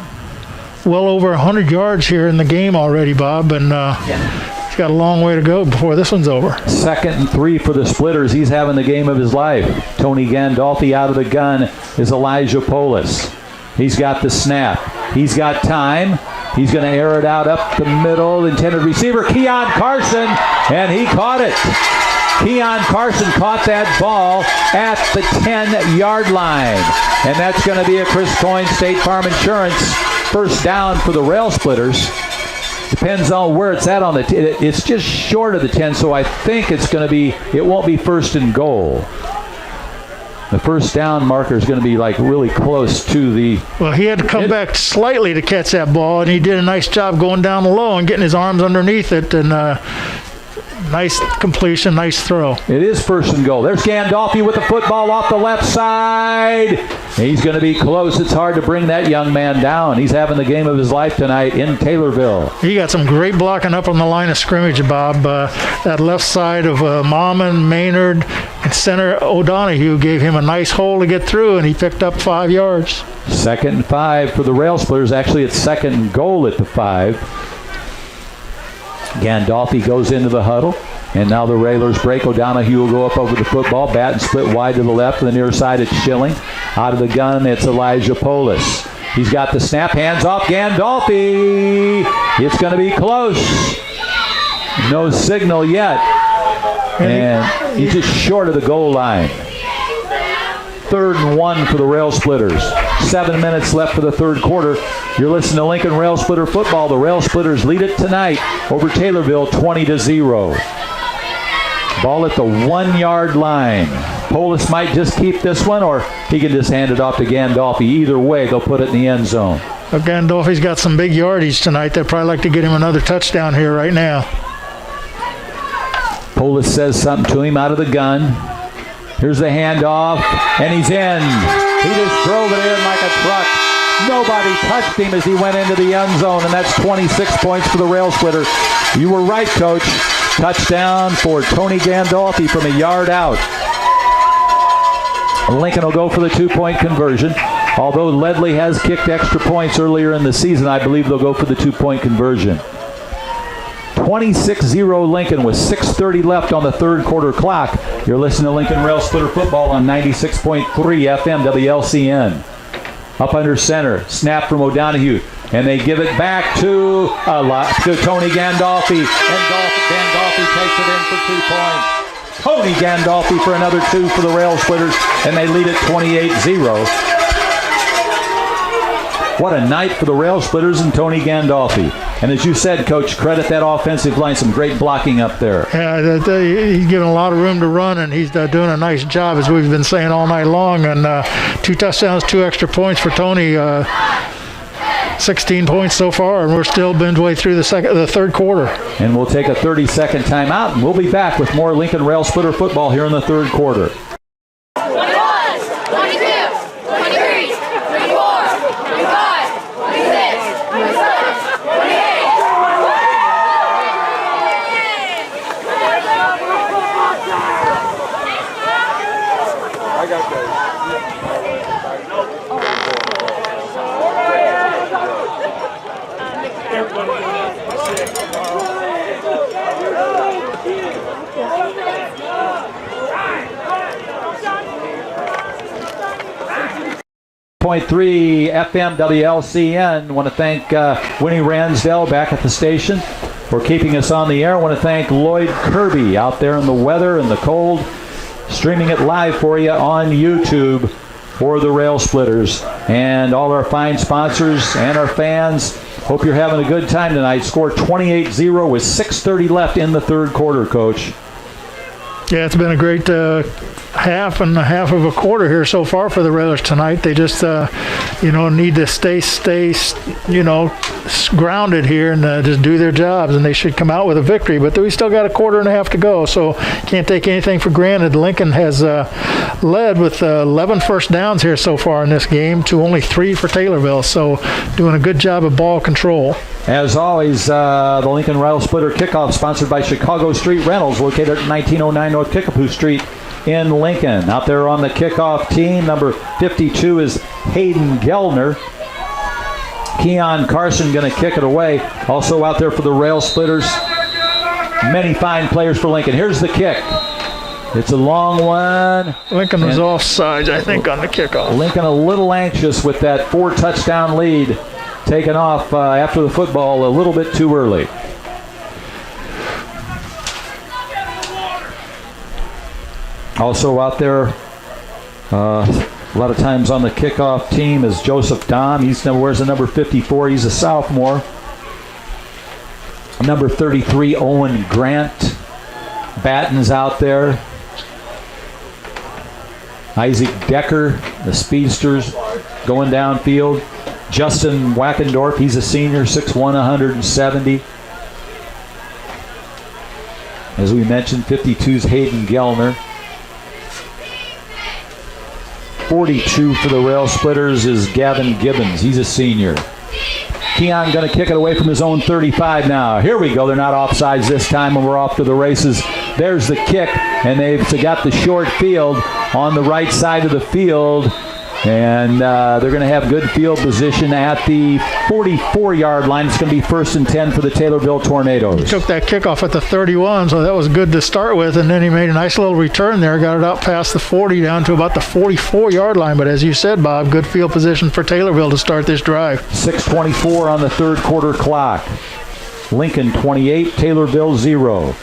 over 100 yards here in the game already, Bob, and he's got a long way to go before this one's over. 2nd and 3 for the Splitters. He's having the game of his life. Tony Gandolfi out of the gun is Elijah Polis. He's got the snap. He's got time. He's going to air it out up the middle. Intended receiver, Keon Carson, and he caught it. Keon Carson caught that ball at the 10-yard line. And that's going to be a Chris Coyne State Farm Insurance first down for the Rail Splitters. Depends on where it's at on the it's just short of the 10, so I think it's going to be, it won't be 1st and goal. The first down marker is going to be like really close to the... Well, he had to come back slightly to catch that ball, and he did a nice job going down low and getting his arms underneath it, and nice completion, nice throw. It is 1st and goal. There's Gandolfi with the football off the left side. He's going to be close. It's hard to bring that young man down. He's having the game of his life tonight in Taylorville. He got some great blocking up on the line of scrimmage, Bob. That left side of Mauman, Maynard, and center O'Donohue gave him a nice hole to get through, and he picked up 5 yards. 2nd and 5 for the Rail Splitters. Actually, it's 2nd and goal at the 5. Gandolfi goes into the huddle, and now the Railers break. O'Donohue will go up over the football, bat and split wide to the left. To the near side, it's Schilling. Out of the gun, it's Elijah Polis. He's got the snap, hands off Gandolfi. It's going to be close. No signal yet. And he's just short of the goal line. 3rd and 1 for the Rail Splitters. 7 minutes left for the third quarter. You're listening to Lincoln Rail Splitter football. The Rail Splitters lead it tonight over Taylorville 20-0. Ball at the 1-yard line. Polis might just keep this one, or he can just hand it off to Gandolfi. Either way, they'll put it in the end zone. Well, Gandolfi's got some big yardage tonight. They'd probably like to get him another touchdown here right now. Polis says something to him out of the gun. Here's the handoff, and he's in. He just drove it in like a truck. Nobody touched him as he went into the end zone, and that's 26 points for the Rail Splitter. You were right, Coach. Touchdown for Tony Gandolfi from a yard out. Lincoln will go for the 2-point conversion. Although Ledley has kicked extra points earlier in the season, I believe they'll go for the 2-point conversion. 26-0 Lincoln with 6:30 left on the third quarter clock. You're listening to Lincoln Rail Splitter football on 96.3 FM WLCN. Up under center, snap from O'Donohue, and they give it back to Tony Gandolfi, and Gandolfi takes it in for 2 points. Tony Gandolfi for another 2 for the Rail Splitters, and they lead it 28-0. What a night for the Rail Splitters and Tony Gandolfi. And as you said, Coach, credit that offensive line. Some great blocking up there. Yeah, he's given a lot of room to run, and he's doing a nice job, as we've been saying all night long. And 2 touchdowns, 2 extra points for Tony. 16 points so far, and we're still midway through the third quarter. And we'll take a 30-second timeout, and we'll be back with more Lincoln Rail Splitter football here in the third quarter. 21, 22, 23, 24, 25, 26, 27, 28. I got that. 101.3 FM WLCN. Want to thank Winnie Ransdell back at the station for keeping us on the air. I want to thank Lloyd Kirby out there in the weather and the cold, streaming it live for you on YouTube for the Rail Splitters. And all our fine sponsors and our fans, hope you're having a good time tonight. Score 28-0 with 6:30 left in the third quarter, Coach. Yeah, it's been a great half and a half of a quarter here so far for the Railers tonight. They just, need to stay, grounded here and just do their jobs, and they should come out with a victory. But we still got a quarter and a half to go, so can't take anything for granted. Lincoln has led with 11 first downs here so far in this game to only 3 for Taylorville, so doing a good job of ball control. As always, the Lincoln Rail Splitter kickoff sponsored by Chicago Street Rentals, located at 1909 North Kickapoo Street in Lincoln. Out there on the kickoff team, number 52 is Hayden Gellner. Keon Carson going to kick it away. Also out there for the Rail Splitters, many fine players for Lincoln. Here's the kick. It's a long one. Lincoln was offsides, I think, on the kickoff. Lincoln a little anxious with that 4-touchdown lead. Taken off after the football a little bit too early. Also out there, a lot of times on the kickoff team is Joseph Dahm. He wears the number 54. He's a sophomore. Number 33, Owen Grant. Batten's out there. Isaac Decker, the speedsters, going downfield. Justin Wackendorf, he's a senior, 6'1", 170. As we mentioned, 52's Hayden Gellner. 42 for the Rail Splitters is Gavin Gibbons. He's a senior. Keon going to kick it away from his own 35 now. Here we go. They're not offsides this time, and we're off to the races. There's the kick, and they've got the short field on the right side of the field. And they're going to have good field position at the 44-yard line. It's going to be 1st and 10 for the Taylorville Tornadoes. He took that kickoff at the 31, so that was good to start with. And then he made a nice little return there, got it out past the 40 down to about the 44-yard line. But as you said, Bob, good field position for Taylorville to start this drive. 6:24 on the third quarter clock. Lincoln 28, Taylorville 0.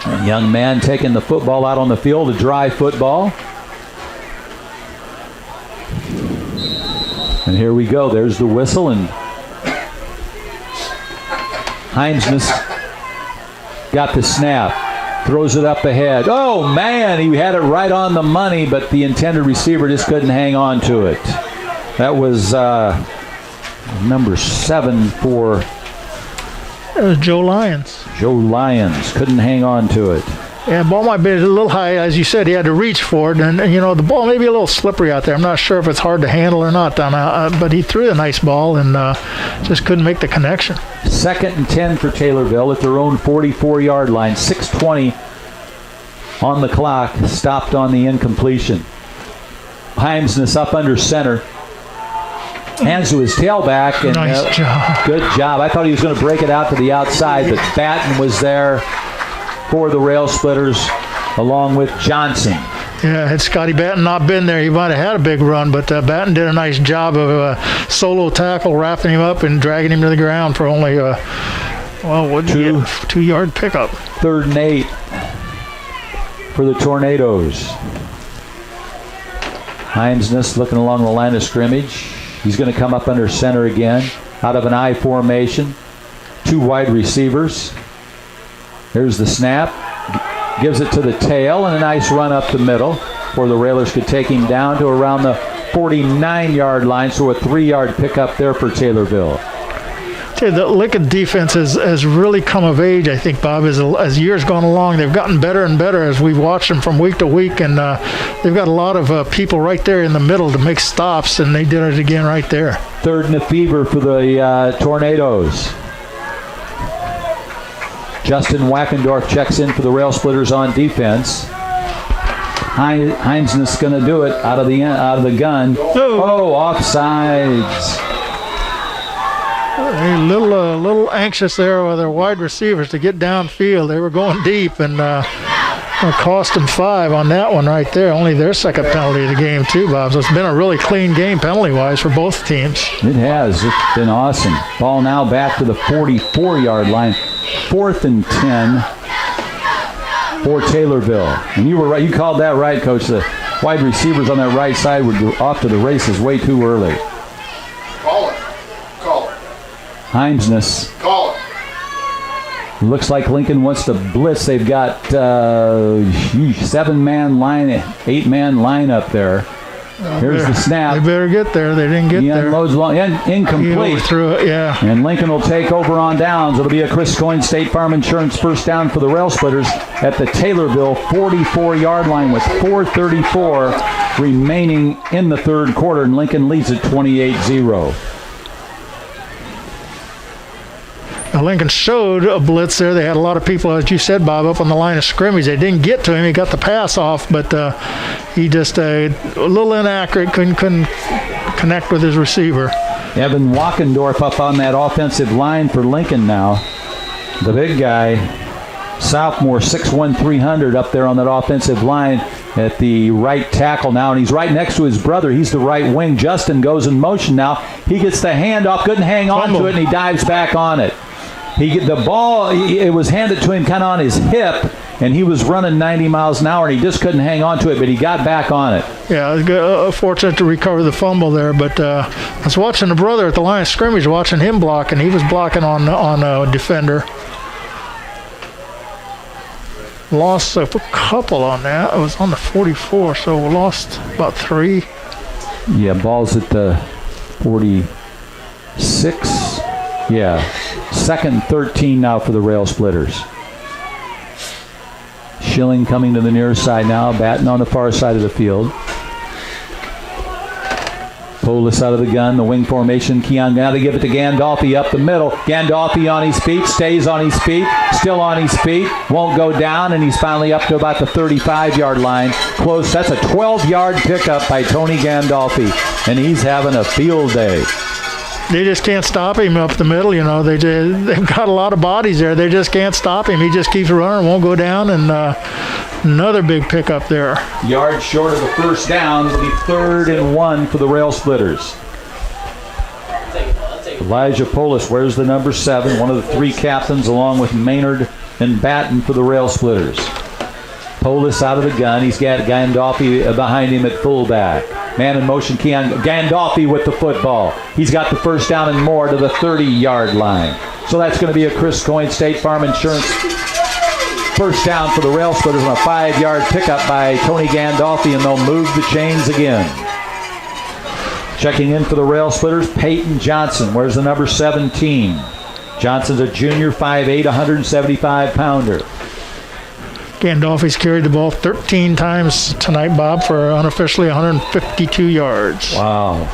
A young man taking the football out on the field, a dry football. And here we go. There's the whistle, and Heimsness got the snap. Throws it up ahead. Oh, man, he had it right on the money, but the intended receiver just couldn't hang on to it. That was number 7 for... It was Joe Lyons. Joe Lyons couldn't hang on to it. Yeah, ball might be a little high. As you said, he had to reach for it. And the ball may be a little slippery out there. I'm not sure if it's hard to handle or not. But he threw a nice ball and just couldn't make the connection. 2nd and 10 for Taylorville at their own 44-yard line. 6:20 on the clock. Stopped on the incompletion. Heimsness up under center. Hands to his tailback. And, nice job. Good job. I thought he was going to break it out to the outside, but Batten was there for the Rail Splitters along with Johnson. Yeah, had Scotty Batten not been there, he might have had a big run, but Batten did a nice job of a solo tackle, wrapping him up and dragging him to the ground for only a 2-yard pickup. 3rd and 8 for the Tornadoes. Heinznes looking along the line of scrimmage. He's going to come up under center again, out of an I formation. 2 wide receivers. There's the snap. Gives it to the tail, and a nice run up the middle where the Railers could take him down to around the 49-yard line, so a 3-yard pickup there for Taylorville. The Lincoln defense has really come of age, I think, Bob, as years gone along. They've gotten better and better as we've watched them from week to week, and they've got a lot of people right there in the middle to make stops, and they did it again right there. 3rd and a fever for the Tornadoes. Justin Wackendorf checks in for the Rail Splitters on defense. Heinznes going to do it out of the gun. Oh, offsides. A little anxious there with their wide receivers to get downfield. They were going deep, and it cost them 5 on that one right there. Only their second penalty of the game too, Bob. So it's been a really clean game penalty-wise for both teams. It has. It's been awesome. Ball now back to the 44-yard line. 4th and 10 for Taylorville. And you were right. You called that right, Coach. The wide receivers on that right side were off to the races way too early. Call it. Heinznes. Call it. Looks like Lincoln wants to blitz. They've got 7-man line, 8-man line up there. Here's the snap. They better get there. They didn't get he there. Unloads long, incomplete. Through it, yeah. And Lincoln will take over on downs. It'll be a Chris Coyne State Farm Insurance first down for the Rail Splitters at the Taylorville 44-yard line with 4:34 remaining in the third quarter, and Lincoln leads at 28-0. Now Lincoln showed a blitz there. They had a lot of people, as you said, Bob, up on the line of scrimmage. They didn't get to him. He got the pass off, but he just a little inaccurate. Couldn't connect with his receiver. Evan Wackendorf up on that offensive line for Lincoln now. The big guy, sophomore, 6'1", 300 up there on that offensive line at the right tackle now, and he's right next to his brother. He's the right wing. Justin goes in motion now. He gets the handoff, couldn't hang on to it, and he dives back on it. The ball, it was handed to him kind of on his hip, and he was running 90 miles an hour, and he just couldn't hang on to it, but he got back on it. Yeah, fortunate to recover the fumble there, but I was watching the brother at the line of scrimmage, watching him block, and he was blocking on a defender. Lost a couple on that. It was on the 44, so we lost about 3. Yeah, ball's at the 46. Yeah, 2nd and 13 now for the Rail Splitters. Schilling coming to the near side now, batting on the far side of the field. Polis out of the gun, the wing formation. Keon now to give it to Gandolfi up the middle. Gandolfi on his feet, stays on his feet, still on his feet, won't go down, and he's finally up to about the 35-yard line. Close. That's a 12-yard pickup by Tony Gandolfi, and he's having a field day. They just can't stop him up the middle, you know. They've got a lot of bodies there. They just can't stop him. He just keeps running, won't go down, and another big pickup there. Yard short of the first down. It'll be 3rd and 1 for the Rail Splitters. Elijah Polis wears the number 7, one of the 3 captains, along with Maynard and Batten for the Rail Splitters. Polis out of the gun. He's got Gandolfi behind him at fullback. Man in motion, Keon Gandolfi with the football. He's got the first down and more to the 30-yard line. So that's going to be a Chris Coyne State Farm Insurance first down for the Rail Splitters on a 5-yard pickup by Tony Gandolfi, and they'll move the chains again. Checking in for the Rail Splitters, Peyton Johnson. Where's the number 17? Johnson's a junior, 5'8", 175-pounder. Gandolfi's carried the ball 13 times tonight, Bob, for unofficially 152 yards. Wow.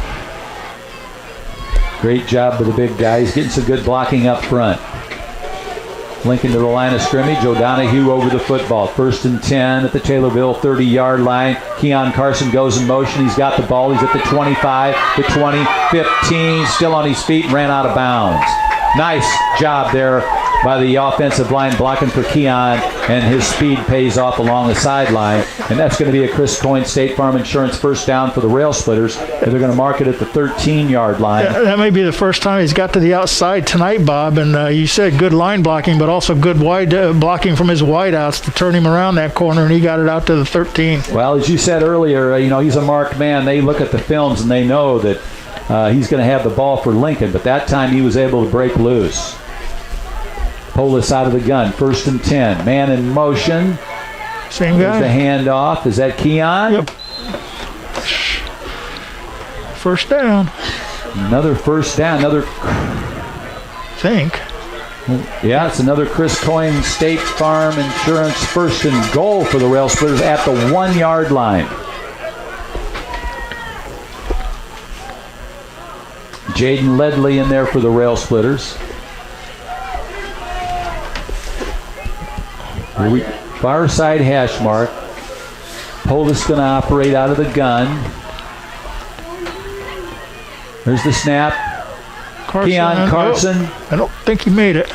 Great job by the big guy. He's getting some good blocking up front. Lincoln to the line of scrimmage. O'Donohue over the football. 1st and 10 at the Taylorville 30-yard line. Keon Carson goes in motion. He's got the ball. He's at the 25, the 20, 15. Still on his feet. Ran out of bounds. Nice job there by the offensive line blocking for Keon, and his speed pays off along the sideline. And that's going to be a Chris Coyne State Farm Insurance first down for the Rail Splitters. And they're going to mark it at the 13-yard line. That may be the first time he's got to the outside tonight, Bob. And you said good line blocking, but also good wide blocking from his wideouts to turn him around that corner, and he got it out to the 13. Well, as you said earlier, he's a marked man. They look at the films and they know that he's going to have the ball for Lincoln, but that time he was able to break loose. Polis out of the gun, 1st and 10. Man in motion. Same guy. There's the handoff. Is that Keon? Yep. First down. Another first down. Yeah, it's another Chris Coyne State Farm Insurance 1st and goal for the Rail Splitters at the 1-yard line. Jaden Ledley in there for the Rail Splitters. Far side hash mark. Polis going to operate out of the gun. There's the snap. Keon Carson. I don't think he made it.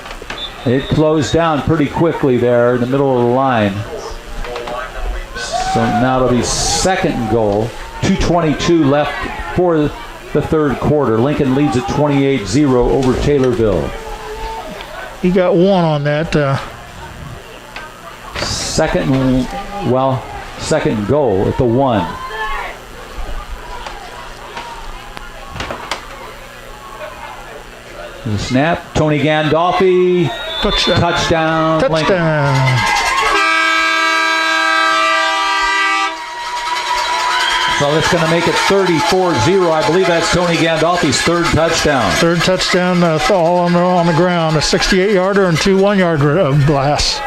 It closed down pretty quickly there in the middle of the line. So now it'll be 2nd and goal. 2:22 left for the third quarter. Lincoln leads at 28-0 over Taylorville. He got one on that. Second and goal at the 1. The snap. Tony Gandolfi. Touchdown. Lincoln. So that's going to make it 34-0. I believe that's Tony Gandolfi's 3rd touchdown. 3rd touchdown, all on the ground. A 68-yarder and 2 1-yard blasts.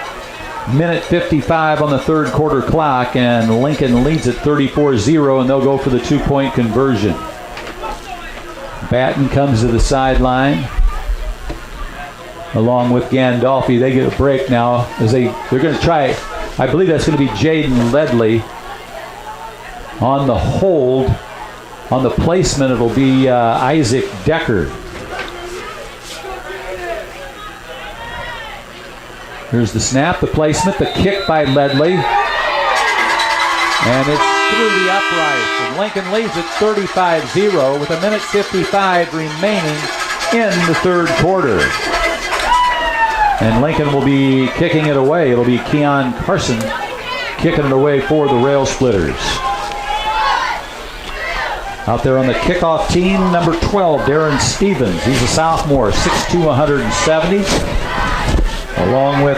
Minute 55 on the third quarter clock, and Lincoln leads at 34-0, and they'll go for the 2-point conversion. Batten comes to the sideline along with Gandolfi. They get a break now as they're going to try. I believe that's going to be Jaden Ledley on the hold. On the placement, it'll be Isaac Decker. Here's the snap, the placement, the kick by Ledley. And it's through the upright. And Lincoln leads at 35-0 with 1:55 remaining in the third quarter. And Lincoln will be kicking it away. It'll be Keon Carson kicking it away for the Rail Splitters. Out there on the kickoff team, number 12, Darren Stevens. He's a sophomore, 6'2", 170. Along with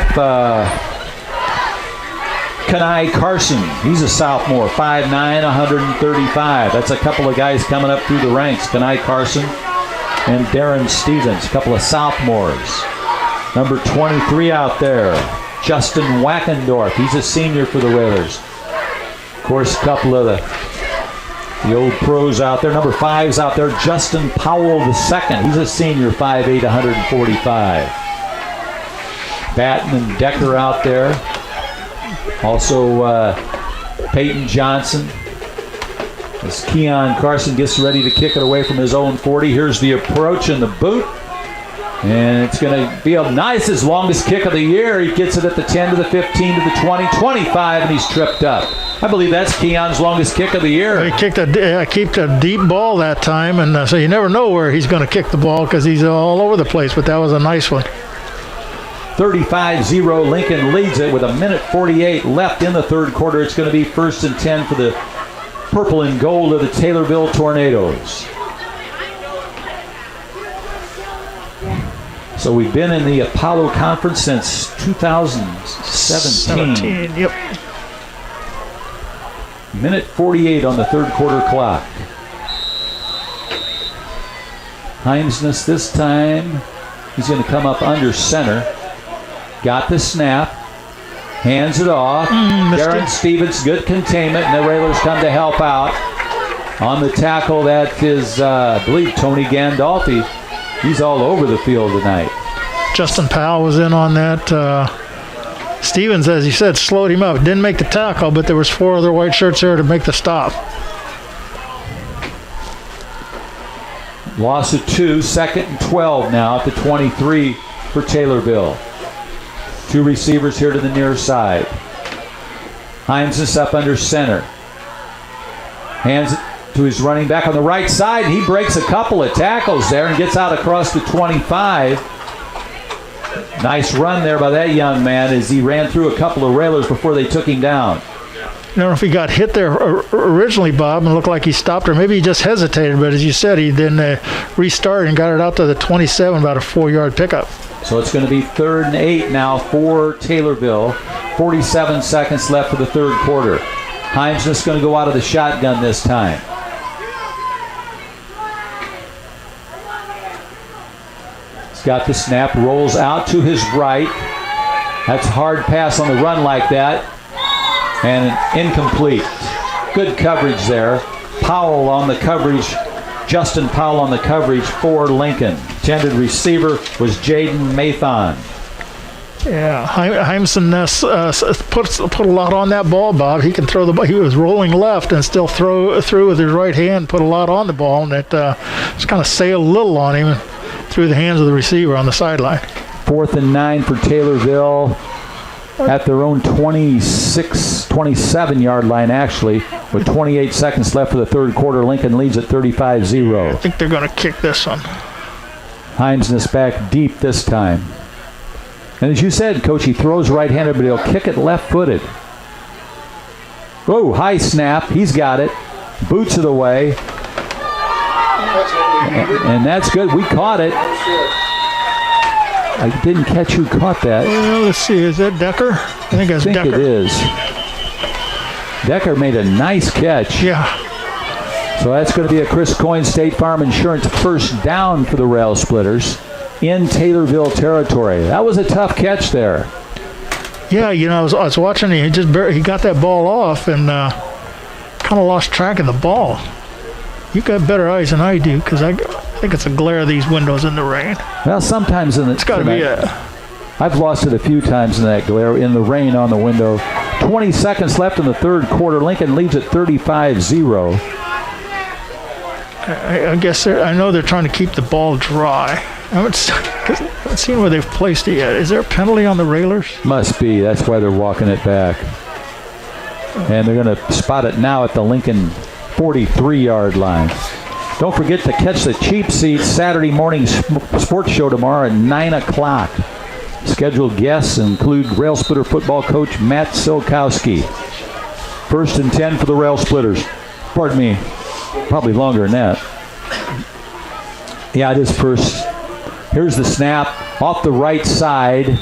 Kenai Carson. He's a sophomore, 5'9", 135. That's a couple of guys coming up through the ranks. Kenai Carson and Darren Stevens, a couple of sophomores. Number 23 out there, Justin Wackendorf. He's a senior for the Railers. Of course, a couple of the old pros out there. Number 5's out there, Justin Powell II. He's a senior, 5'8", 145. Batten and Decker out there. Also Peyton Johnson. As Keon Carson gets ready to kick it away from his own 40. Here's the approach and the boot. And it's going to be Nice's longest kick of the year. He gets it at the 10 to the 15 to the 20, 25, and he's tripped up. I believe that's Keon's longest kick of the year. He kicked a deep ball that time, and so you never know where he's going to kick the ball because he's all over the place, but that was a nice one. 35-0, Lincoln leads it with 1:48 left in the third quarter. It's going to be 1st and 10 for the purple and gold of the Taylorville Tornadoes. So we've been in the Apollo Conference since 2017. Yep. 1:48 on the third quarter clock. Heinznes this time, he's going to come up under center. Got the snap, hands it off. Darren Stevens, good containment, and the Railers come to help out. On the tackle, that is, I believe, Tony Gandolfi. He's all over the field tonight. Justin Powell was in on that. Stevens, as you said, slowed him up. Didn't make the tackle, but there was 4 other white shirts there to make the stop. Loss of 2, 2nd and 12 now at the 23 for Taylorville. Two receivers here to the near side. Himes is up under center. Hands it to his running back on the right side. He breaks a couple of tackles there and gets out across the 25. Nice run there by that young man as he ran through a couple of railers before they took him down. I don't know if he got hit there originally, Bob, and looked like he stopped, or maybe he just hesitated. But as you said, he then restarted and got it out to the 27, about a 4-yard pickup. So it's going to be 3rd and 8 now for Taylorville. 47 seconds left for the third quarter. Himes just going to go out of the shotgun this time. He's got the snap, rolls out to his right. That's a hard pass on the run like that. And incomplete. Good coverage there. Powell on the coverage. Justin Powell on the coverage for Lincoln. Intended receiver was Jaden Mathon. Yeah, Himeson put a lot on that ball, Bob. He can throw the ball. He was rolling left and still through with his right hand, put a lot on the ball, and it just kind of sailed a little on him through the hands of the receiver on the sideline. 4th and 9 for Taylorville at their own 27-yard line, actually, with 28 seconds left for the third quarter. Lincoln leads at 35-0. I think they're going to kick this one. Himes back deep this time. And as you said, Coach, he throws right-handed, but he'll kick it left-footed. Oh, high snap. He's got it. Boots it away. And that's good. We caught it. I didn't catch who caught that. Well, let's see. Is that Decker? I think that's Decker. It is. Decker made a nice catch. Yeah. So that's going to be a Chris Coyne State Farm Insurance first down for the Rail Splitters in Taylorville territory. That was a tough catch there. Yeah, you know, I was watching. He got that ball off and kind of lost track of the ball. You got better eyes than I do, because I think it's a glare of these windows in the rain. Well, sometimes it's got to be I've lost it a few times in that glare, in the rain on the window. 20 seconds left in the third quarter. Lincoln leads at 35-0. I guess I know they're trying to keep the ball dry. I haven't seen where they've placed it yet. Is there a penalty on the railers? Must be. That's why they're walking it back. And they're going to spot it now at the Lincoln 43-yard line. Don't forget to catch the Cheap Seats Saturday morning sports show tomorrow at 9 o'clock. Scheduled guests include Rail Splitter football coach Matt Silkowski. 1st and 10 for the Rail Splitters. Pardon me. Probably longer than that. Yeah, it is first. Here's the snap off the right side.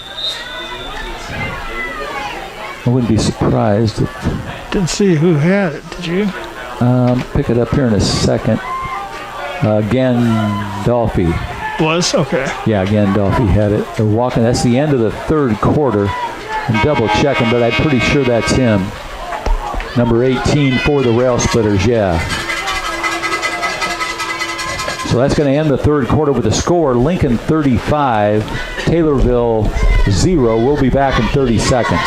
I wouldn't be surprised if... Didn't see who had it, did you? Pick it up here in a second. Gandolfi. Was? Okay. Yeah, Gandolfi had it. They're walking. That's the end of the third quarter. I'm double checking, but I'm pretty sure that's him. Number 18 for the Rail Splitters, yeah. So that's going to end the third quarter with a score. Lincoln 35, Taylorville 0. We'll be back in 30 seconds.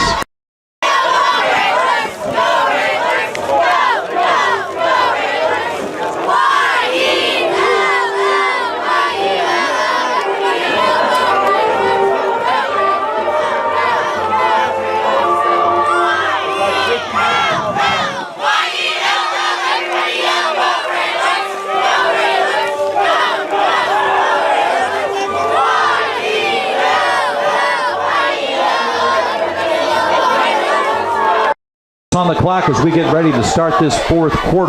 On the clock as we get ready to start this fourth quarter.